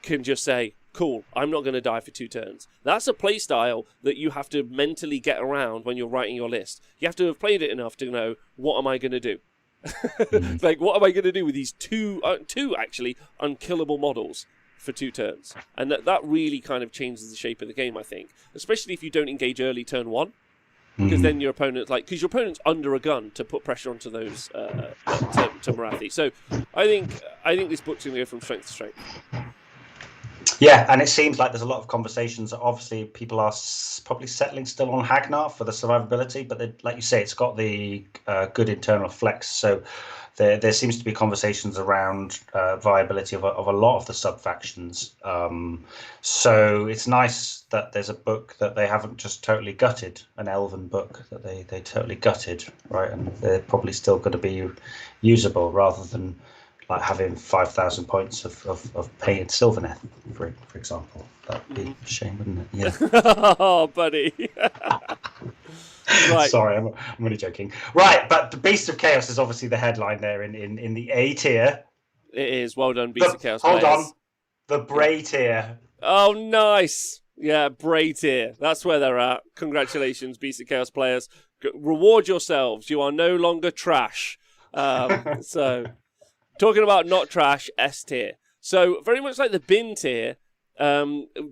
can just say, cool, I'm not going to die for 2 turns? That's a play style that you have to mentally get around when you're writing your list. You have to have played it enough to know, what am I going to do? What am I going to do with these two actually unkillable models for 2 turns? And that really kind of changes the shape of the game, I think, especially if you don't engage early turn 1. Because then your opponent's because your opponent's under a gun to put pressure onto those to Morathi. So I think this book's going to go from strength to strength. Yeah, and it seems like there's a lot of conversations. Obviously, people are probably settling still on Hagnar for the survivability, but like you say, it's got the good internal flex. So there seems to be conversations around viability of a lot of the sub factions. So it's nice that there's a book that they haven't just totally gutted, an elven book that they totally gutted, right? And they're probably still going to be usable rather than like having 5,000 points of painted Sylvaneth, for example. That'd be a shame, wouldn't it? Yeah. Oh, buddy. Right. Sorry, I'm only joking. Right, but the Beast of Chaos is obviously the headline there in the A tier. It is. Well done, Beast of Chaos Hold players. on. The Bray tier. Oh, nice. Yeah, Bray tier. That's where they're at. Congratulations, Beast of Chaos players. Reward yourselves. You are no longer trash. So... Talking about not trash, S tier. So very much like the bin tier,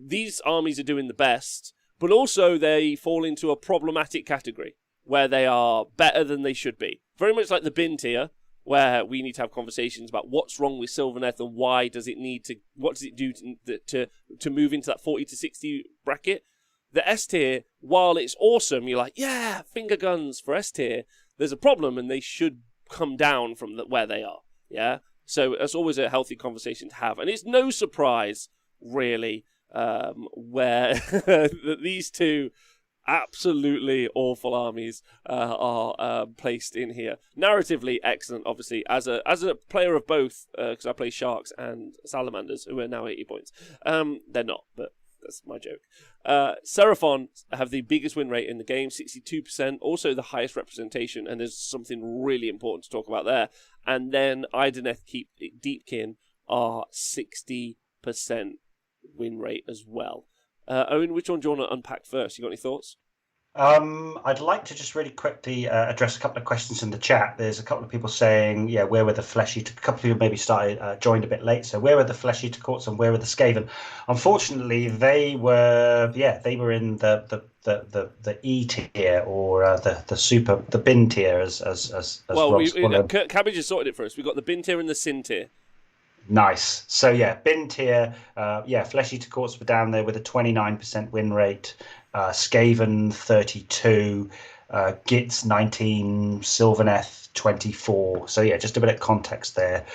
these armies are doing the best, but also they fall into a problematic category where they are better than they should be. Very much like the bin tier, where we need to have conversations about what's wrong with Sylvaneth and why does it need to, what does it do to move into that 40 to 60 bracket. The S tier, while it's awesome, you're like, yeah, finger guns for S tier. There's a problem and they should come down from where they are. Yeah, so it's always a healthy conversation to have, and it's no surprise, really, where these two absolutely awful armies are placed in here. Narratively excellent, obviously, as a player of both, because I play Sharks and Salamanders, who are now 80 points. They're not, but that's my joke. Seraphon have the biggest win rate in the game, 62%, also the highest representation, and there's something really important to talk about there. And then Idoneth Deepkin are 60% win rate as well. Owen, which one do you want to unpack first? You got any thoughts? I'd like to just really quickly address a couple of questions in the chat. There's a couple of people saying, yeah, where were the flesh eater? A couple of people maybe joined a bit late. So where were the flesh eater courts and where were the Skaven? Unfortunately, they were in the E tier or the bin tier as well. Cabbage has sorted it for us. We've got the bin tier and the sin tier. Nice. So yeah, bin tier, flesh eater courts were down there with a 29% win rate. Skaven 32, Gits 19, Sylvaneth 24. So yeah, just a bit of context there.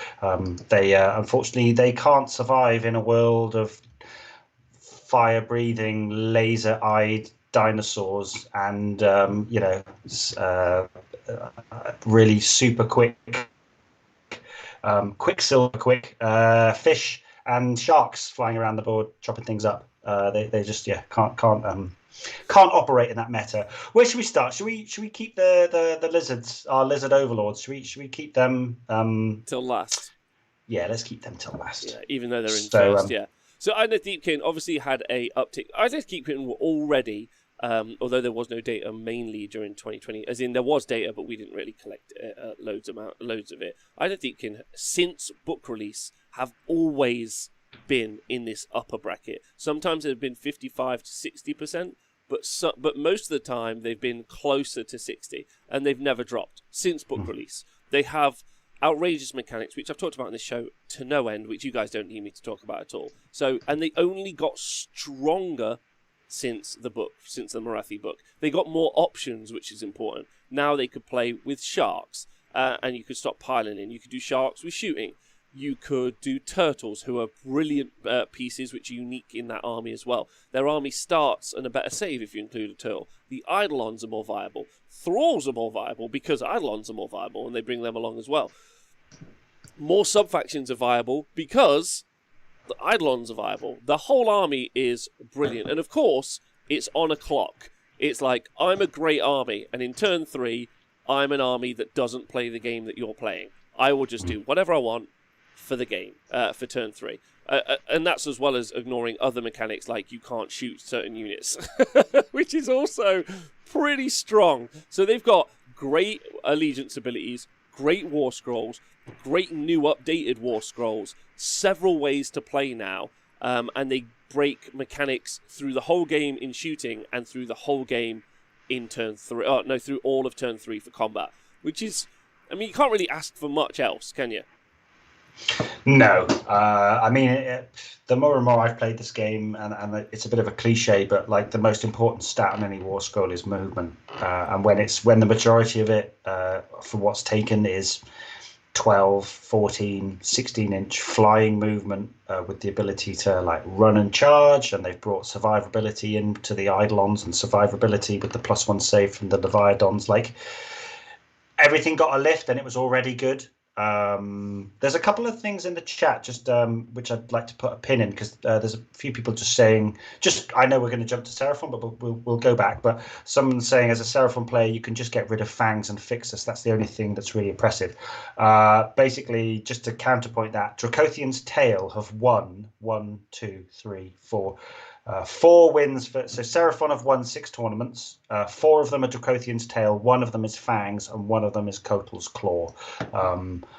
They unfortunately they can't survive in a world of fire-breathing, laser-eyed dinosaurs and really super quick, quick fish and sharks flying around the board, chopping things up. They just can't operate in that meta. Where should we start? Should we keep the lizards, our lizard overlords? Should we keep them till last? Yeah, let's keep them till last. Yeah, even though they're in first. Yeah. So Idoneth Deepkin obviously had a uptick. Idoneth Deepkin were already, although there was no data mainly during 2020, as in there was data, but we didn't really collect loads of it. Idoneth Deepkin since book release have always been in this upper bracket. Sometimes they've been 55 to 60%, but most of the time they've been closer to 60, and they've never dropped since book release. They have outrageous mechanics, which I've talked about in this show to no end, which you guys don't need me to talk about at all. So, and they only got stronger since the Morathi book. They got more options, which is important. Now they could play with sharks, and you could stop piling in. You could do sharks with shooting. You could do turtles, who are brilliant pieces, which are unique in that army as well. Their army starts and a better save if you include a turtle. The Eidolons are more viable. Thralls are more viable because Eidolons are more viable, and they bring them along as well. More sub-factions are viable because the Eidolons are viable. The whole army is brilliant. And of course, it's on a clock. It's like, I'm a great army, and in turn 3, I'm an army that doesn't play the game that you're playing. I will just do whatever I want for the game, for turn 3. And that's as well as ignoring other mechanics like you can't shoot certain units, which is also pretty strong. So they've got great allegiance abilities, great war scrolls, great new updated war scrolls, several ways to play now, and they break mechanics through the whole game in shooting and through the whole game in turn 3. Through all of turn 3 for combat, which is, I mean, you can't really ask for much else, can you? No, I mean, the more and more I've played this game, and it's a bit of a cliche, but like the most important stat on any war scroll is movement, and when the majority of it for what's taken is 12, 14, 16-inch flying movement with the ability to like run and charge, and they've brought survivability into the Eidolons and survivability with the +1 save from the Leviatons. Like everything got a lift, and it was already good. There's a couple of things in the chat just which I'd like to put a pin in, because there's a few people just saying, I know we're going to jump to Seraphon, but we'll go back. But someone's saying, as a Seraphon player, you can just get rid of fangs and fix us. That's the only thing that's really impressive. Basically, just to counterpoint that, Dracothian's Tail have won 1, 2, 3, 4. 4 wins so Seraphon have won 6 tournaments. 4 of them are Dracothian's Tail, 1 of them is Fangs, and 1 of them is Kotal's Claw.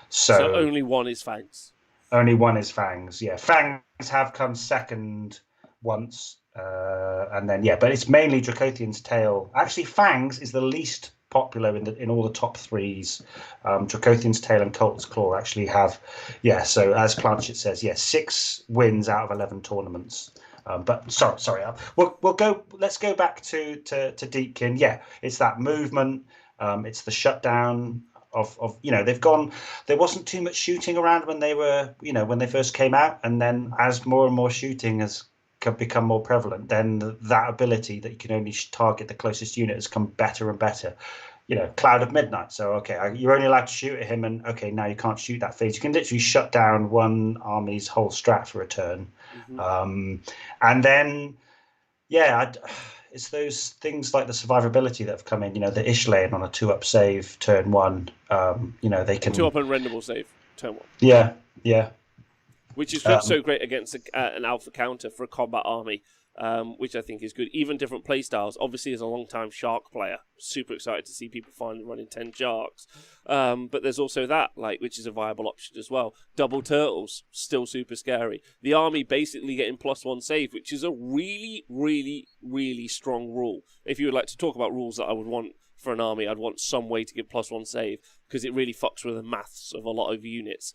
So only one is Fangs. Only one is Fangs. Yeah, Fangs have come second once, and then but it's mainly Dracothian's Tail. Actually, Fangs is the least popular in all the top 3s. Dracothian's Tail and Kotal's Claw actually have So as Planchette says, 6 wins out of 11 tournaments. But sorry. We'll go. Let's go back to Deepkin. Yeah, it's that movement. It's the shutdown of they've gone. There wasn't too much shooting around when they were when they first came out, and then as more and more shooting has become more prevalent, then that ability that you can only target the closest unit has come better and better. Cloud of Midnight. So, you're only allowed to shoot at him, and now you can't shoot that phase. You can literally shut down one army's whole strat for a turn. Mm-hmm. And then, it's those things like the survivability that have come in. The Ishlain on a 2-up save, turn 1. They can 2-up unrendable save, turn 1. Yeah. Which is so great against an alpha counter for a combat army. Which I think is good. Even different playstyles. Obviously, as a long-time Shark player, super excited to see people finally running 10 Sharks. But there's also that, which is a viable option as well. Double Turtles, still super scary. The army basically getting +1 save, which is a really, really, really strong rule. If you would like to talk about rules that I would want for an army, I'd want some way to give +1 save, because it really fucks with the maths of a lot of units.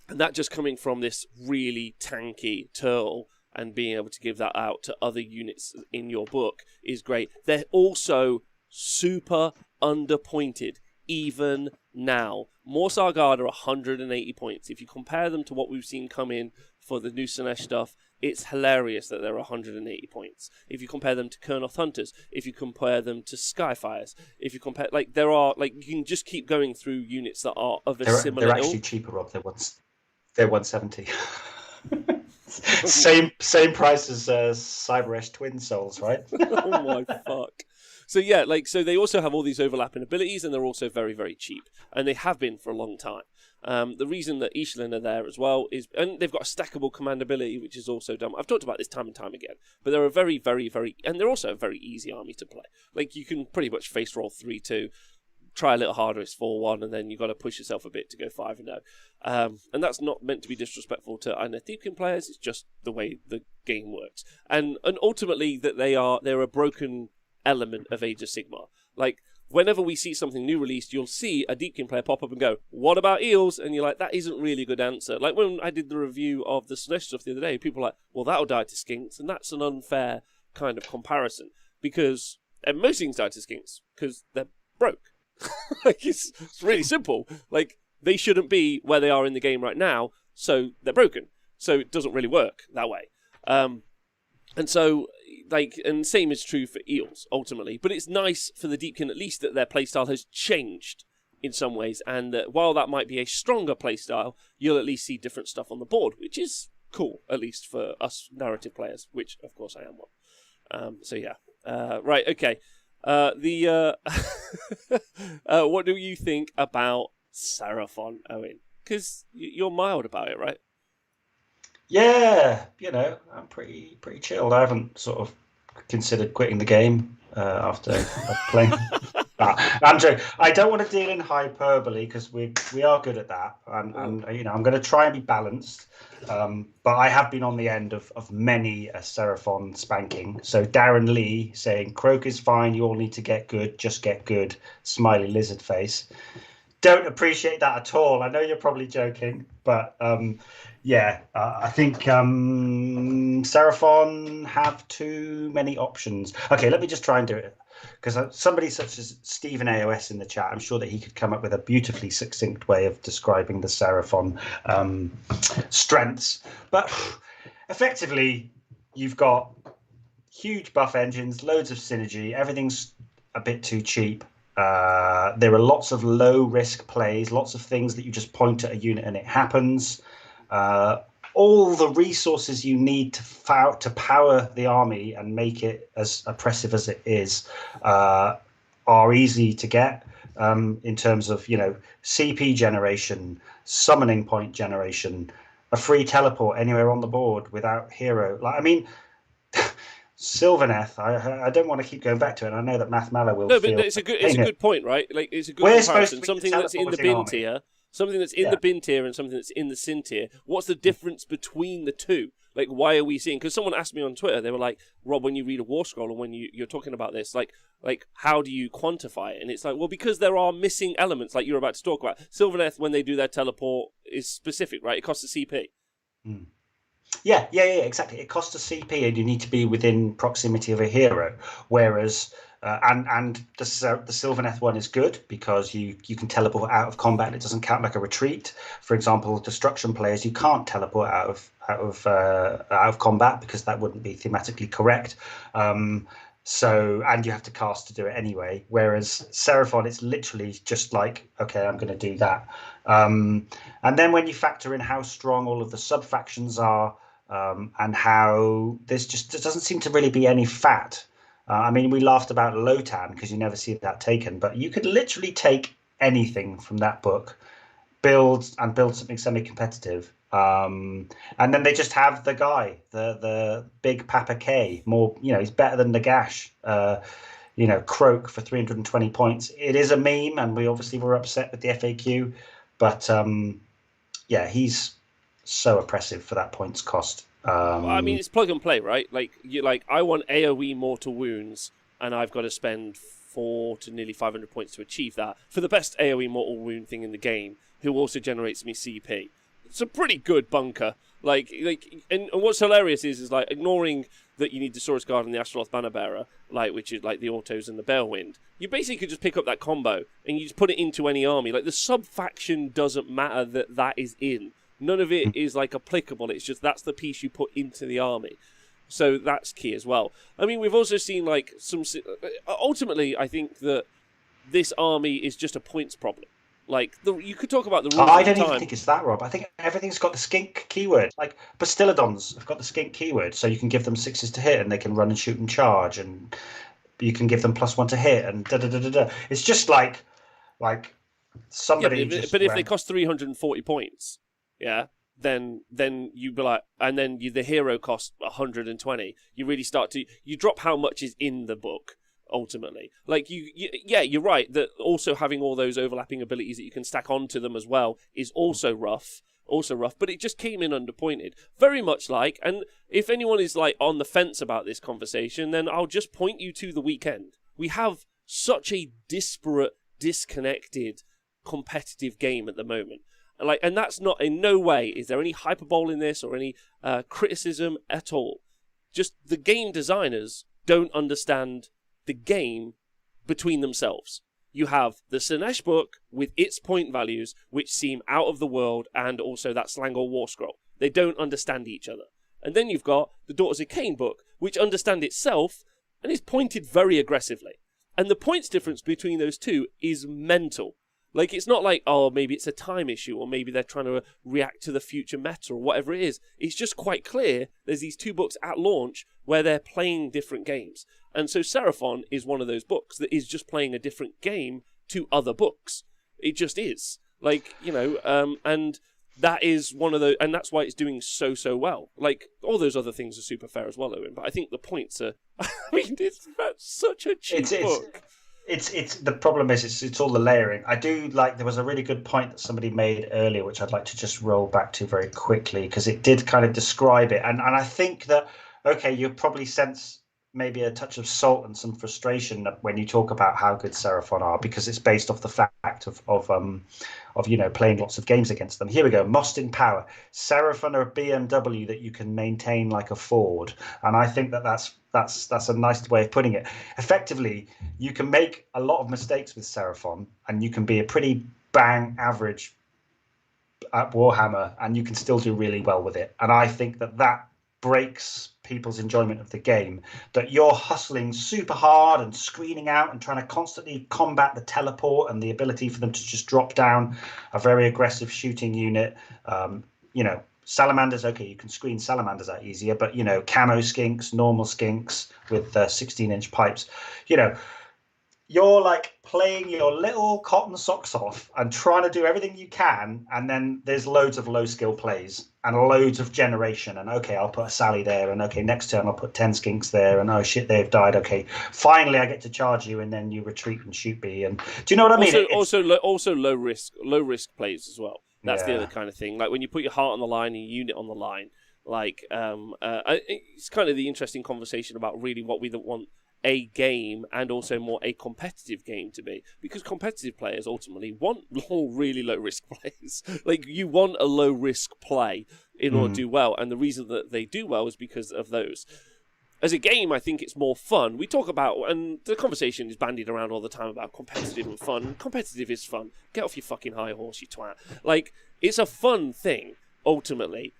And that just coming from this really tanky turtle and being able to give that out to other units in your book is great. They're also super underpointed, even now. Morse Argard are 180 points. If you compare them to what we've seen come in for the new Sinesh stuff, it's hilarious that they're 180 points. If you compare them to Kurnoth Hunters, if you compare them to Skyfires, if you compare, there are, you can just keep going through units that are of a similar They're actually cheaper, Rob. They're 170. Same price as Cyberesh Twin Souls, right? Oh my fuck. So so they also have all these overlapping abilities, and they're also very, very cheap, and they have been for a long time. The reason that Ishlain are there as well is, and they've got a stackable command ability, which is also dumb. I've talked about this time and time again, but they're a very, very, very, and they're also a very easy army to play. You can pretty much face roll 3-2. Try a little harder, it's 4-1, and then you've got to push yourself a bit to go 5-0. And that's not meant to be disrespectful to Deepkin players, it's just the way the game works. And ultimately, that they're a broken element of Age of Sigmar. Whenever we see something new released, you'll see a Deepkin player pop up and go, "What about eels?" And you're like, that isn't really a good answer. When I did the review of the Sinesh stuff the other day, people were like, well, that'll die to skinks, and that's an unfair kind of comparison. Because most things die to skinks, because they're broke. It's really simple. They shouldn't be where they are in the game right now, so they're broken. So it doesn't really work that way. And same is true for eels ultimately. But it's nice for the Deepkin at least that their playstyle has changed in some ways, and that while that might be a stronger playstyle, you'll at least see different stuff on the board, which is cool, at least for us narrative players, which of course I am one. Right, okay. What do you think about Seraphon, Owen? Because you're mild about it, right? Yeah, I'm pretty chilled. I haven't sort of considered quitting the game after playing. Andrew, I don't want to deal in hyperbole because we are good at that, and I'm going to try and be balanced. But I have been on the end of many a Seraphon spanking. So Darren Lee saying, "Croak is fine. You all need to get good. Just get good." Smiley lizard face. don't appreciate that at all. I know you're probably joking, but I think Seraphon have too many options. Okay, let me just try and do it. Because somebody such as Stephen AOS in the chat, I'm sure that he could come up with a beautifully succinct way of describing the Seraphon strengths. But effectively, you've got huge buff engines, loads of synergy, everything's a bit too cheap. There are lots of low-risk plays, lots of things that you just point at a unit and it happens. All the resources you need to power the army and make it as oppressive as it is are easy to get in terms of, CP generation, summoning point generation, a free teleport anywhere on the board without hero. Sylvaneth, I don't want to keep going back to it. I know that Math Mallow will. No, but it's a good point, right? Like, it's a good comparison. Something that's in the bin tier, something that's in the bin tier, and something that's in the sin tier. What's the difference between the two? Like, why are we seeing? Because someone asked me on Twitter, they were like, "Rob, when you read a War Scroll, or when you're talking about this, like, how do you quantify it?" And it's like, well, because there are missing elements, like you're about to talk about. Sylvaneth, when they do their teleport, is specific, right? It costs a CP. Mm. Yeah, exactly. It costs a CP, and you need to be within proximity of a hero. Whereas, and the Sylvaneth one is good because you can teleport out of combat. And it doesn't count like a retreat. For example, destruction players, you can't teleport out of combat because that wouldn't be thematically correct. So, and you have to cast to do it anyway. Whereas Seraphon, it's literally just like, okay, I'm going to do that. And then when you factor in how strong all of the sub factions are, and how there doesn't seem to really be any fat. We laughed about Lotan because you never see that taken, but you could literally take anything from that book, build something semi-competitive. And then they just have the guy, the big Papa K, more, he's better than Nagash, Croak for 320 points. It is a meme, and we obviously were upset with the FAQ, but he's so oppressive for that points cost. It's plug and play, right? I want AoE mortal wounds, and I've got to spend 400 to nearly 500 points to achieve that for the best AoE mortal wound thing in the game, who also generates me CP. It's a pretty good bunker. And what's hilarious is ignoring that you need the Saurus Guard and the Astroloth Banner Bearer, which is like the autos and the Balewind. You basically could just pick up that combo and you just put it into any army. Like, the sub faction doesn't matter that is in. None of it is applicable. It's just that's the piece you put into the army. So that's key as well. We've also seen some. Ultimately, I think that this army is just a points problem. You could talk about the rules. I don't even think it's that, Rob. I think everything's got the skink keyword. Like, Bastillodons have got the skink keyword, so you can give them 6s to hit, and they can run and shoot and charge, and you can give them +1 to hit, and da da da da da. It's just like somebody. Yeah, but if they cost 340 points, then you be like, and then the hero costs 120. You really start to drop how much is in the book. Ultimately, you're right that also having all those overlapping abilities that you can stack onto them as well is also rough, but it just came in underpointed, very much and if anyone is on the fence about this conversation, then I'll just point you to the weekend. We have such a disparate, disconnected, competitive game at the moment. And that's not, in no way is there any hyperbole in this or any criticism at all. Just the game designers don't understand the game between themselves. You have the Sinesh book with its point values, which seem out of the world, and also that Slangor War Scroll. They don't understand each other. And then you've got the Daughters of Cain book, which understand itself and is pointed very aggressively. And the points difference between those two is mental. It's not maybe it's a time issue, or maybe they're trying to react to the future meta, or whatever it is. It's just quite clear there's these two books at launch where they're playing different games. And so Seraphon is one of those books that is just playing a different game to other books. It just is. And that is one of those, and that's why it's doing so well. All those other things are super fair as well, Owen, but I think the points are, it's such a cheap book. It's the problem is it's all the layering. I do there was a really good point that somebody made earlier, which I'd like to just roll back to very quickly, because it did kind of describe it, and I think that, okay, you probably sense maybe a touch of salt and some frustration when you talk about how good Seraphon are, because it's based off the fact of playing lots of games against them. Here we go. Most in power. Seraphon are a BMW that you can maintain like a Ford, and I think that's a nice way of putting it. Effectively, you can make a lot of mistakes with Seraphon, and you can be a pretty bang average at Warhammer, and you can still do really well with it. And I think that breaks people's enjoyment of the game, that you're hustling super hard and screening out and trying to constantly combat the teleport and the ability for them to just drop down a very aggressive shooting unit. Salamanders, okay, you can screen salamanders out easier, but camo skinks, normal skinks with 16-inch pipes, you're like playing your little cotton socks off and trying to do everything you can, and then there's loads of low skill plays and loads of generation, and okay, I'll put a Sally there, and okay, next turn I'll put 10 skinks there, and oh shit, they've died, okay, finally I get to charge you, and then you retreat and shoot me. And do you know what I mean? Also low risk plays as well. That's the other kind of thing. Like when you put your heart on the line and your unit on the line, it's kind of the interesting conversation about really what we want a game and also more a competitive game to be, because competitive players ultimately want really low risk plays. Like you want a low risk play in order to do well, and the reason that they do well is because of those. As a game, I think it's more fun. We talk about, and the conversation is bandied around all the time about competitive and fun. Competitive is fun. Get off your fucking high horse, you twat. Like, it's a fun thing, ultimately.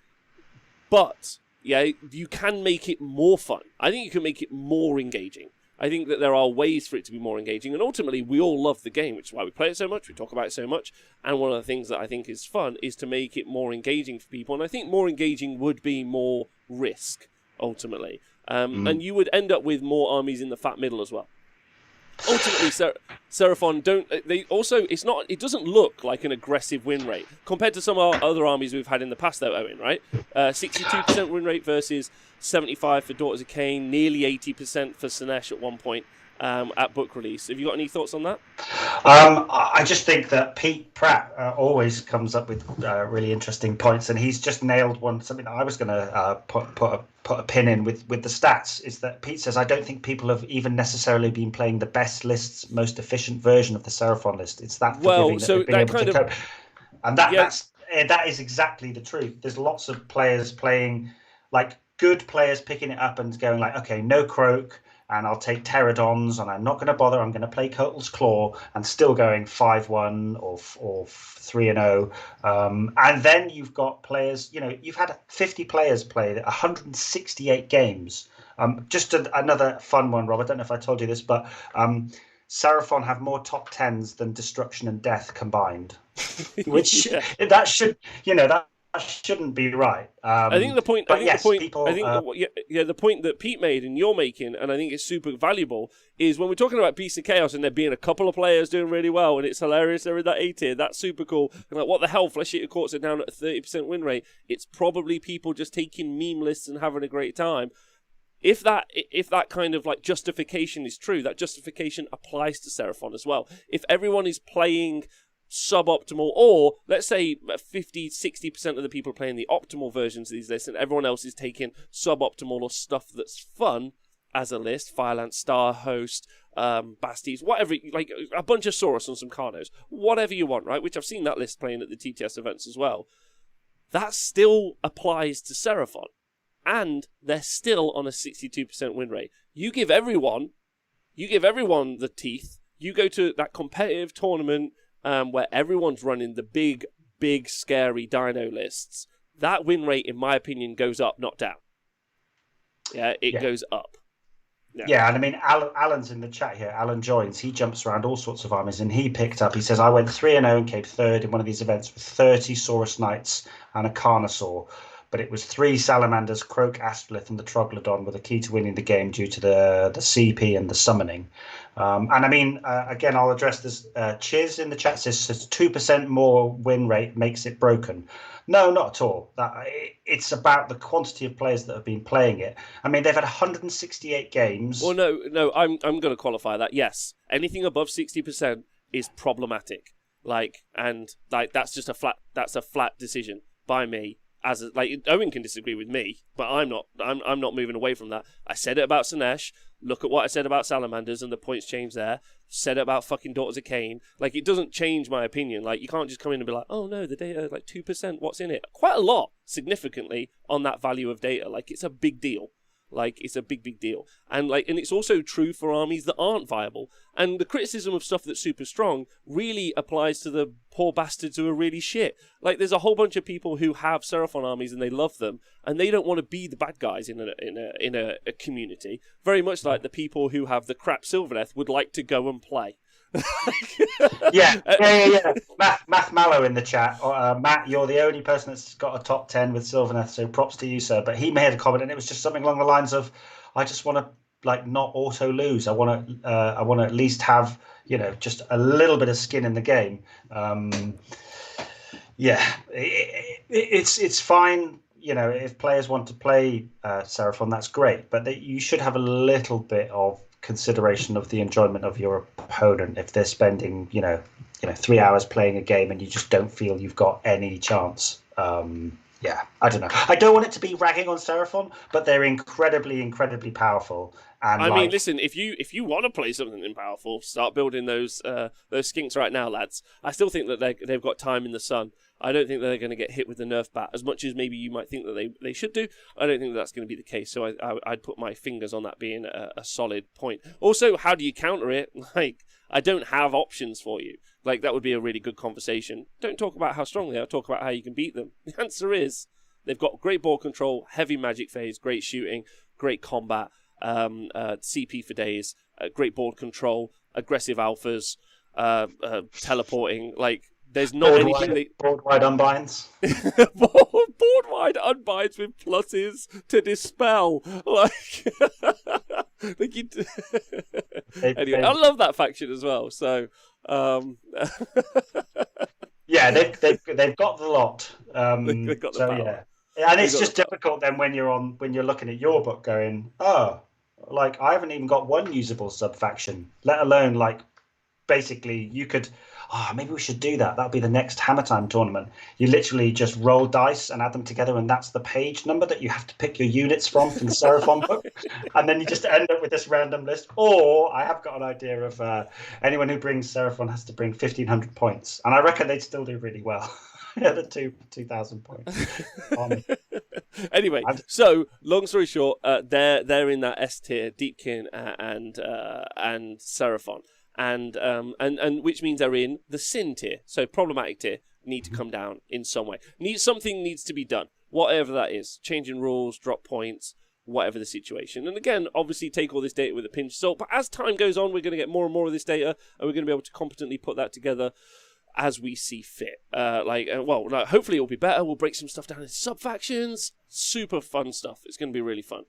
But, yeah, you can make it more fun. I think you can make it more engaging. I think that there are ways for it to be more engaging, and ultimately, we all love the game, which is why we play it so much, we talk about it so much, and one of the things that I think is fun is to make it more engaging for people, and I think more engaging would be more risk, ultimately. And you would end up with more armies in the fat middle as well. Ultimately, Seraphon it doesn't look like an aggressive win rate compared to some other armies we've had in the past, though, Owen, right? 62% win rate versus 75% for Daughters of Cain, nearly 80% for Sinesh at one point at book release. Have you got any thoughts on that? I just think that Pete Pratt always comes up with really interesting points, and he's just nailed something that I was going to put a pin in with the stats, is that Pete says, I don't think people have even necessarily been playing the best lists, most efficient version of the Seraphon list. It's that forgiving that they've been able to cope. And that is exactly the truth. There's lots of players playing, like good players picking it up and going like, okay, no Croak, and I'll take Pterodons, and I'm not going to bother. I'm going to play Kotal's Claw, and still going 5-1 or 3-0. And then you've got players, you've had 50 players play 168 games. Just another fun one, Rob. I don't know if I told you this, but Seraphon have more top 10s than Destruction and Death combined, which that shouldn't be right. I think the point that Pete made and you're making, and I think it's super valuable, is when we're talking about Beasts of Chaos and there being a couple of players doing really well, and it's hilarious they're in that A tier, that's super cool. And like, what the hell, Flesh Eater Courts are down at a 30% win rate. It's probably people just taking meme lists and having a great time. If that kind of like justification is true, that justification applies to Seraphon as well. If everyone is playing suboptimal, or let's say 50-60% of the people playing the optimal versions of these lists, and everyone else is taking suboptimal or stuff that's fun as a list, Firelance, Star Host, Basties, whatever, like a bunch of Saurus and some Carnos, whatever you want, right? Which I've seen that list playing at the TTS events as well. That still applies to Seraphon, and they're still on a 62% win rate. You give everyone the teeth. You go to that competitive tournament where everyone's running the big, scary dino lists, that win rate, in my opinion, goes up, not down. Yeah, it goes up. Yeah, and I mean, Alan's in the chat here. Alan joins. He jumps around all sorts of armies, and he says, I went 3-0 and came third in one of these events with 30 Saurus Knights and a Carnosaur. But it was 3 Salamanders, Croak, Astrolith, and the Troglodon were the key to winning the game due to the CP and the summoning. And I mean, again, I'll address this. Chiz in the chat says 2% more win rate makes it broken. No, not at all. It's about the quantity of players that have been playing it. I mean, they've had 168 games. Well, no, I'm going to qualify that. Yes, anything above 60% is problematic. That's just a flat decision by me. Owen can disagree with me, but I'm not moving away from that. I said it about Sinesh. Look at what I said about salamanders and the points changed there. Said it about fucking Daughters of Cain. Like, it doesn't change my opinion. Like, you can't just come in and be like, oh no, the data, like 2%, what's in it? Quite a lot, significantly, on that value of data. Like, it's a big deal. Like, it's a big, big deal. And it's also true for armies that aren't viable. And the criticism of stuff that's super strong really applies to the poor bastards who are really shit. Like, there's a whole bunch of people who have Seraphon armies and they love them, and they don't want to be the bad guys in a community. Very much like the people who have the crap Sylvaneth would like to go and play. yeah. Math Mallow in the chat. Matt, you're the only person that's got a top 10 with Sylvaneth, so props to you, sir. But he made a comment, and it was just something along the lines of, "I just want to not auto lose. I want to at least have just a little bit of skin in the game." It's fine. If players want to play Seraphon, that's great, but you should have a little bit of consideration of the enjoyment of your opponent if they're spending 3 hours playing a game and you just don't feel you've got any chance. I don't know. I don't want it to be ragging on Seraphon, but they're incredibly powerful. And I mean, listen, if you want to play something powerful, start building those skinks right now, lads. I still think that they've got time in the sun. I don't think that they're going to get hit with the nerf bat as much as maybe you might think that they should do. I don't think that's going to be the case. So I'd put my fingers on that being a solid point. Also, how do you counter it? Like, I don't have options for you. Like, that would be a really good conversation. Don't talk about how strong they are. Talk about how you can beat them. The answer is they've got great ball control, heavy magic phase, great shooting, great combat, CP for days, great board control, aggressive alphas, teleporting. Like, there's not anything board wide unbinds. board wide unbinds with pluses to dispel. Like, anyway, I love that faction as well. So, yeah, they've got the lot. They've got the power. Yeah, and it's just difficult then when you're looking at your book going, oh, like I haven't even got one usable sub faction, let alone like basically you could. Maybe we should do that. That'll be the next Hammer Time tournament. You literally just roll dice and add them together, and that's the page number that you have to pick your units from the Seraphon book. And then you just end up with this random list. Or I have got an idea of anyone who brings Seraphon has to bring 1,500 points. And I reckon they'd still do really well. The 2,000 points. Anyway, so long story short, they're in that S tier, Deepkin and Seraphon. And which means they're in the sin tier, so problematic tier, need to come down in some way. Something needs to be done, whatever that is, changing rules, drop points, whatever the situation. And again, obviously take all this data with a pinch of salt, but as time goes on, we're going to get more and more of this data, and we're going to be able to competently put that together as we see fit. Hopefully it'll be better. We'll break some stuff down in sub-factions. Super fun stuff. It's going to be really fun.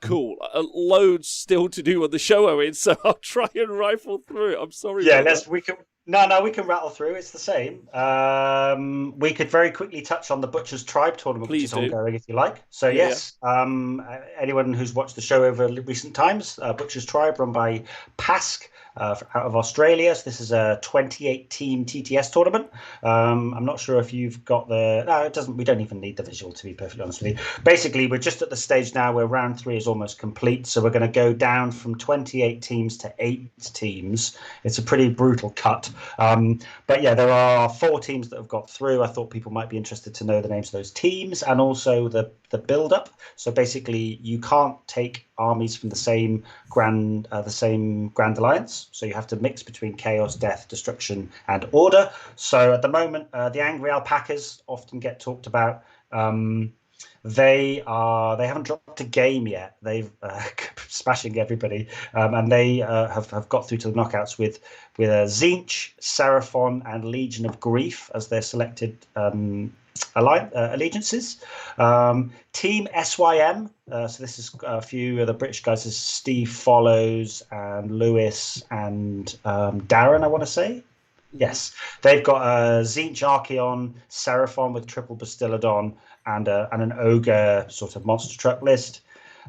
Cool. Loads still to do on the show, Owen, so I'll try and rifle through it. I'm sorry. Yeah, we can rattle through. It's the same. We could very quickly touch on the Butcher's Tribe tournament, which is ongoing, if you like. So, anyone who's watched the show over recent times, Butcher's Tribe, run by Pask, out of Australia. So this is a 28-team TTS tournament. I'm not sure if you've got it doesn't. We don't even need the visual, to be perfectly honest with you. Basically, we're just at the stage now where round 3 is almost complete. So we're going to go down from 28 teams to 8 teams. It's a pretty brutal cut. But yeah, there are 4 teams that have got through. I thought people might be interested to know the names of those teams and also the build-up. So basically, you can't take armies from the same Grand Alliance. So you have to mix between chaos, death, destruction, and order. So at the moment, the Angry Alpacas often get talked about. They haven't dropped a game yet. They've smashing everybody, and they have got through to the knockouts with Tzeentch, Seraphon, and Legion of Grief as their selected allegiances. Team SYM. So this is a few of the British guys. This is Steve Follows and Lewis and Darren, I want to say. Yes, they've got a Tzeentch Archeon, Seraphon with triple Bastillodon, and an Ogre sort of monster truck list.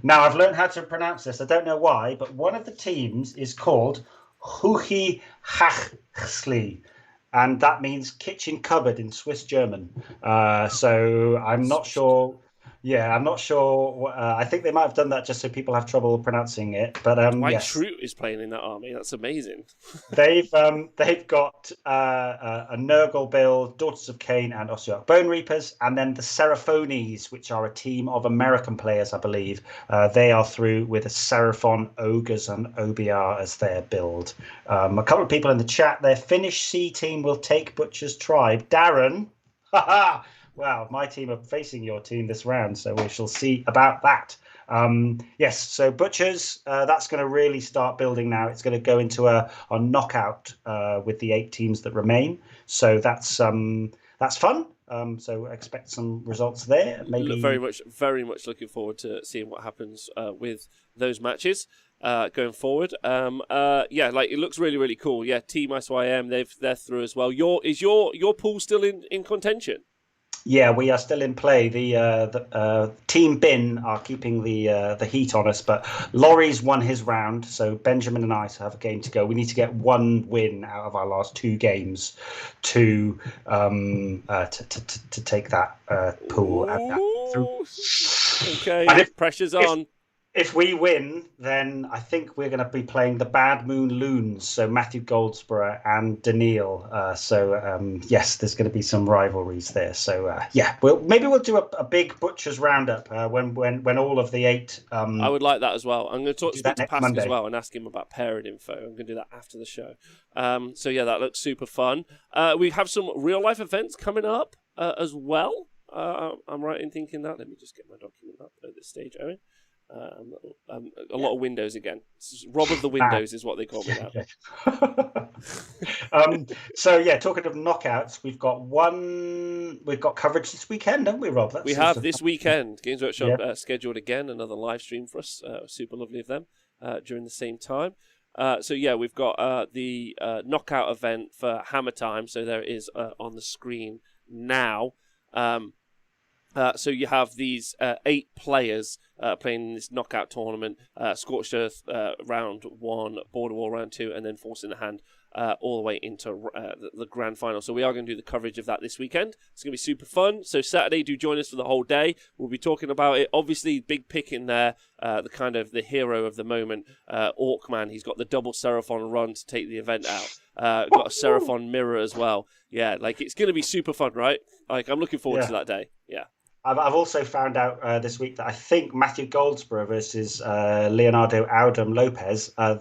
Now, I've learned how to pronounce this. I don't know why, but one of the teams is called Huchi Hachsli, and that means kitchen cupboard in Swiss German. So I'm not sure Yeah, I'm not sure. I think they might have done that just so people have trouble pronouncing it. But Dwight yes, Schrute is playing in that army. That's amazing. they've got a Nurgle build, Daughters of Cain, and Ossiarch Bone Reapers, and then the Seraphones, which are a team of American players, I believe. They are through with a Seraphon, Ogres, and OBR as their build. A couple of people in the chat. Their Finnish C team will take Butcher's Tribe. Darren, haha. Wow, my team are facing your team this round, so we shall see about that. Yes, so Butchers, that's going to really start building now. It's going to go into a knockout with the 8 teams that remain. So that's fun. So expect some results there. Maybe Very much looking forward to seeing what happens with those matches going forward. Yeah, like it looks really, really cool. Yeah, Team ISYM, they're through as well. Is your pool still in contention? Yeah, we are still in play. The Team Bin are keeping the heat on us, but Laurie's won his round, so Benjamin and I have a game to go. We need to get 1 win out of our last 2 games to take that pool. Ooh, okay, And pressure's on. if we win, then I think we're going to be playing the Bad Moon Loons, so Matthew Goldsborough and Daniil. Yes, there's going to be some rivalries there. So yeah, maybe we'll do a big Butchers roundup when all of the 8. I would like that as well. I'm going to speak to Pascal Monday as well and ask him about pairing info. I'm going to do that after the show. So yeah, that looks super fun. We have some real life events coming up as well. I'm right in thinking that. Let me just get my document up at this stage, Owen. A lot of Windows again. Rob of the Windows is what they call me now. So yeah, talking of knockouts, we've got coverage this weekend, haven't we, Rob? We have this weekend. Games Workshop scheduled again another live stream for us. Super lovely of them during the same time. So yeah, we've got the knockout event for Hammer Time. So there it is on the screen now. So you have these 8 players playing in this knockout tournament, Scorched Earth round 1, Border War round 2, and then Force in the Hand all the way into the grand final. So we are going to do the coverage of that this weekend. It's going to be super fun. So Saturday, do join us for the whole day. We'll be talking about it. Obviously, big pick in there, the hero of the moment, Orkman. He's got the double Seraphon run to take the event out. Got a Seraphon mirror as well. Yeah, like it's going to be super fun, right? Like I'm looking forward to that day. Yeah. I've also found out this week that I think Matthew Goldsborough versus Leonardo Audum Lopez, oh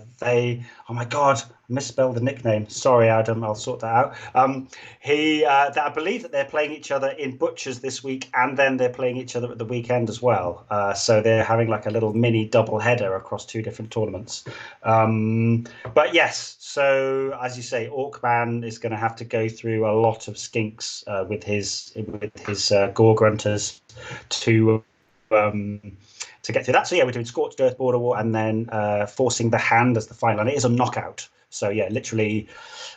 my God, I misspelled the nickname. Sorry, Audum, I'll sort that out. I believe that they're playing each other in Butchers this week, and then they're playing each other at the weekend as well. So they're having like a little mini double header across 2 different tournaments. But yes, so as you say, Orkman is going to have to go through a lot of skinks with his Gore Grunters to get through that. So yeah, we're doing Scorched Earth, Border War, and then Forcing the Hand as the final. And it is a knockout. So yeah, literally,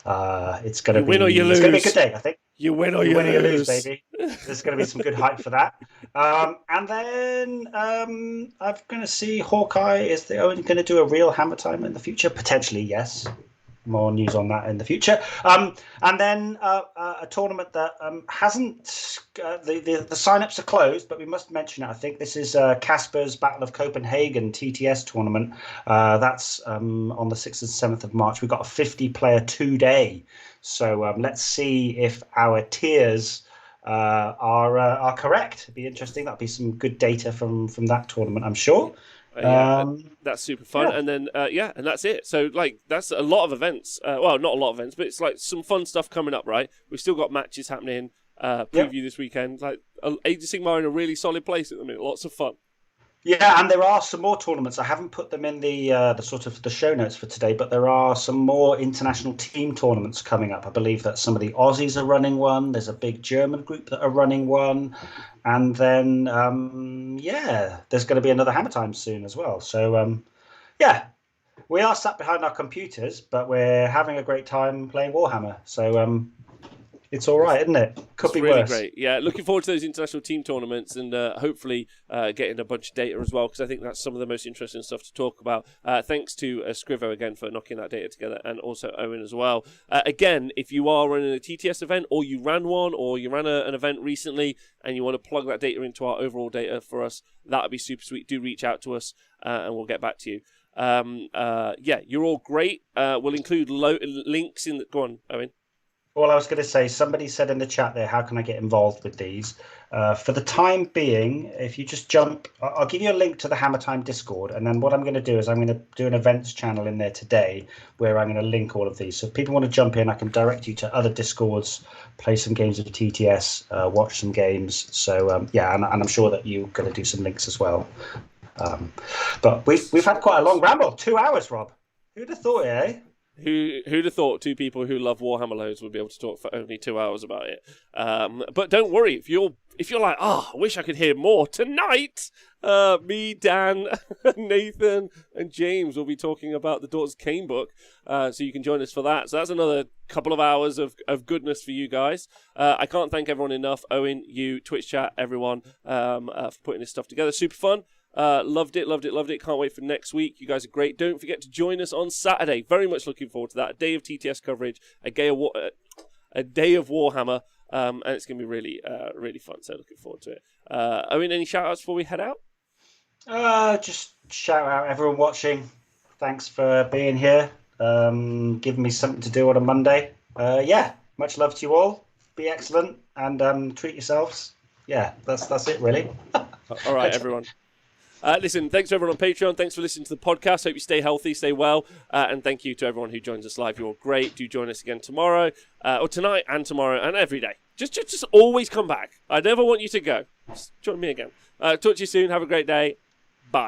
it's going to be a good day. I think you win or you lose, baby. There's going to be some good hype for that. And then I'm going to see Hawkeye. Is they only going to do a real Hammer Time in the future? Potentially, yes. More news on that in the future. And then a tournament that hasn't... the sign-ups are closed, but we must mention it. I think this is Casper's Battle of Copenhagen TTS tournament. That's on the 6th and 7th of March. We've got a 50-player 2-day. So let's see if our tiers are correct. It'd be interesting. That'll be some good data from that tournament, I'm sure. That's super fun. And then and that's it. So like that's a lot of events. Well, not a lot of events, but it's like some fun stuff coming up, right? We've still got matches happening. Preview this weekend. Like Age of Sigmar in a really solid place at the minute. Lots of fun. Yeah, and there are some more tournaments. I haven't put them in the sort of the show notes for today, but there are some more international team tournaments coming up. I believe that some of the Aussies are running one. There's a big German group that are running one, and then there's going to be another Hammer Time soon as well. So we are sat behind our computers, but we're having a great time playing Warhammer. So it's all right, isn't it? Could It's be really worse. great. Yeah, looking forward to those international team tournaments and hopefully getting a bunch of data as well, because I think that's some of the most interesting stuff to talk about. Thanks to Scrivo again for knocking that data together, and also Owen as well. Again, if you are running a TTS event, or you ran one, or you ran an event recently and you want to plug that data into our overall data for us, that would be super sweet. Do reach out to us and we'll get back to you. Yeah, you're all great. We'll include links in the... Go on, Owen. Well, I was going to say, somebody said in the chat there, how can I get involved with these? For the time being, if you just jump, I'll give you a link to the Hammer Time Discord. And then what I'm going to do is I'm going to do an events channel in there today where I'm going to link all of these. So if people want to jump in, I can direct you to other Discords, play some games of TTS, watch some games. So, yeah, and I'm sure that you're going to do some links as well. But we've had quite a long ramble, 2 hours, Rob. Who'd have thought it, eh? Who'd have thought two people who love Warhammer loads would be able to talk for only 2 hours about it? But don't worry, if you're like, I wish I could hear more tonight. Me, Dan, Nathan, and James will be talking about the Daughters of Cain book, so you can join us for that. So that's another couple of hours of goodness for you guys. I can't thank everyone enough. Owen, you, Twitch chat, everyone, for putting this stuff together. Super fun. Loved it. Can't wait for next week. You guys are great. Don't forget to join us on Saturday. Very much looking forward to that. A day of TTS coverage, a day of Warhammer, and it's going to be really, really fun. So looking forward to it. Owen, any shout outs before we head out? Just shout out everyone watching. Thanks for being here. Giving me something to do on a Monday. Yeah, much love to you all. Be excellent and treat yourselves. Yeah, that's it really. All right, everyone. Listen, thanks to everyone on Patreon. Thanks for listening to the podcast. Hope you stay healthy, stay well. And thank you to everyone who joins us live. You're all great. Do join us again tomorrow, or tonight and tomorrow and every day. Just always come back. I never want you to go. Just join me again. Talk to you soon. Have a great day. Bye.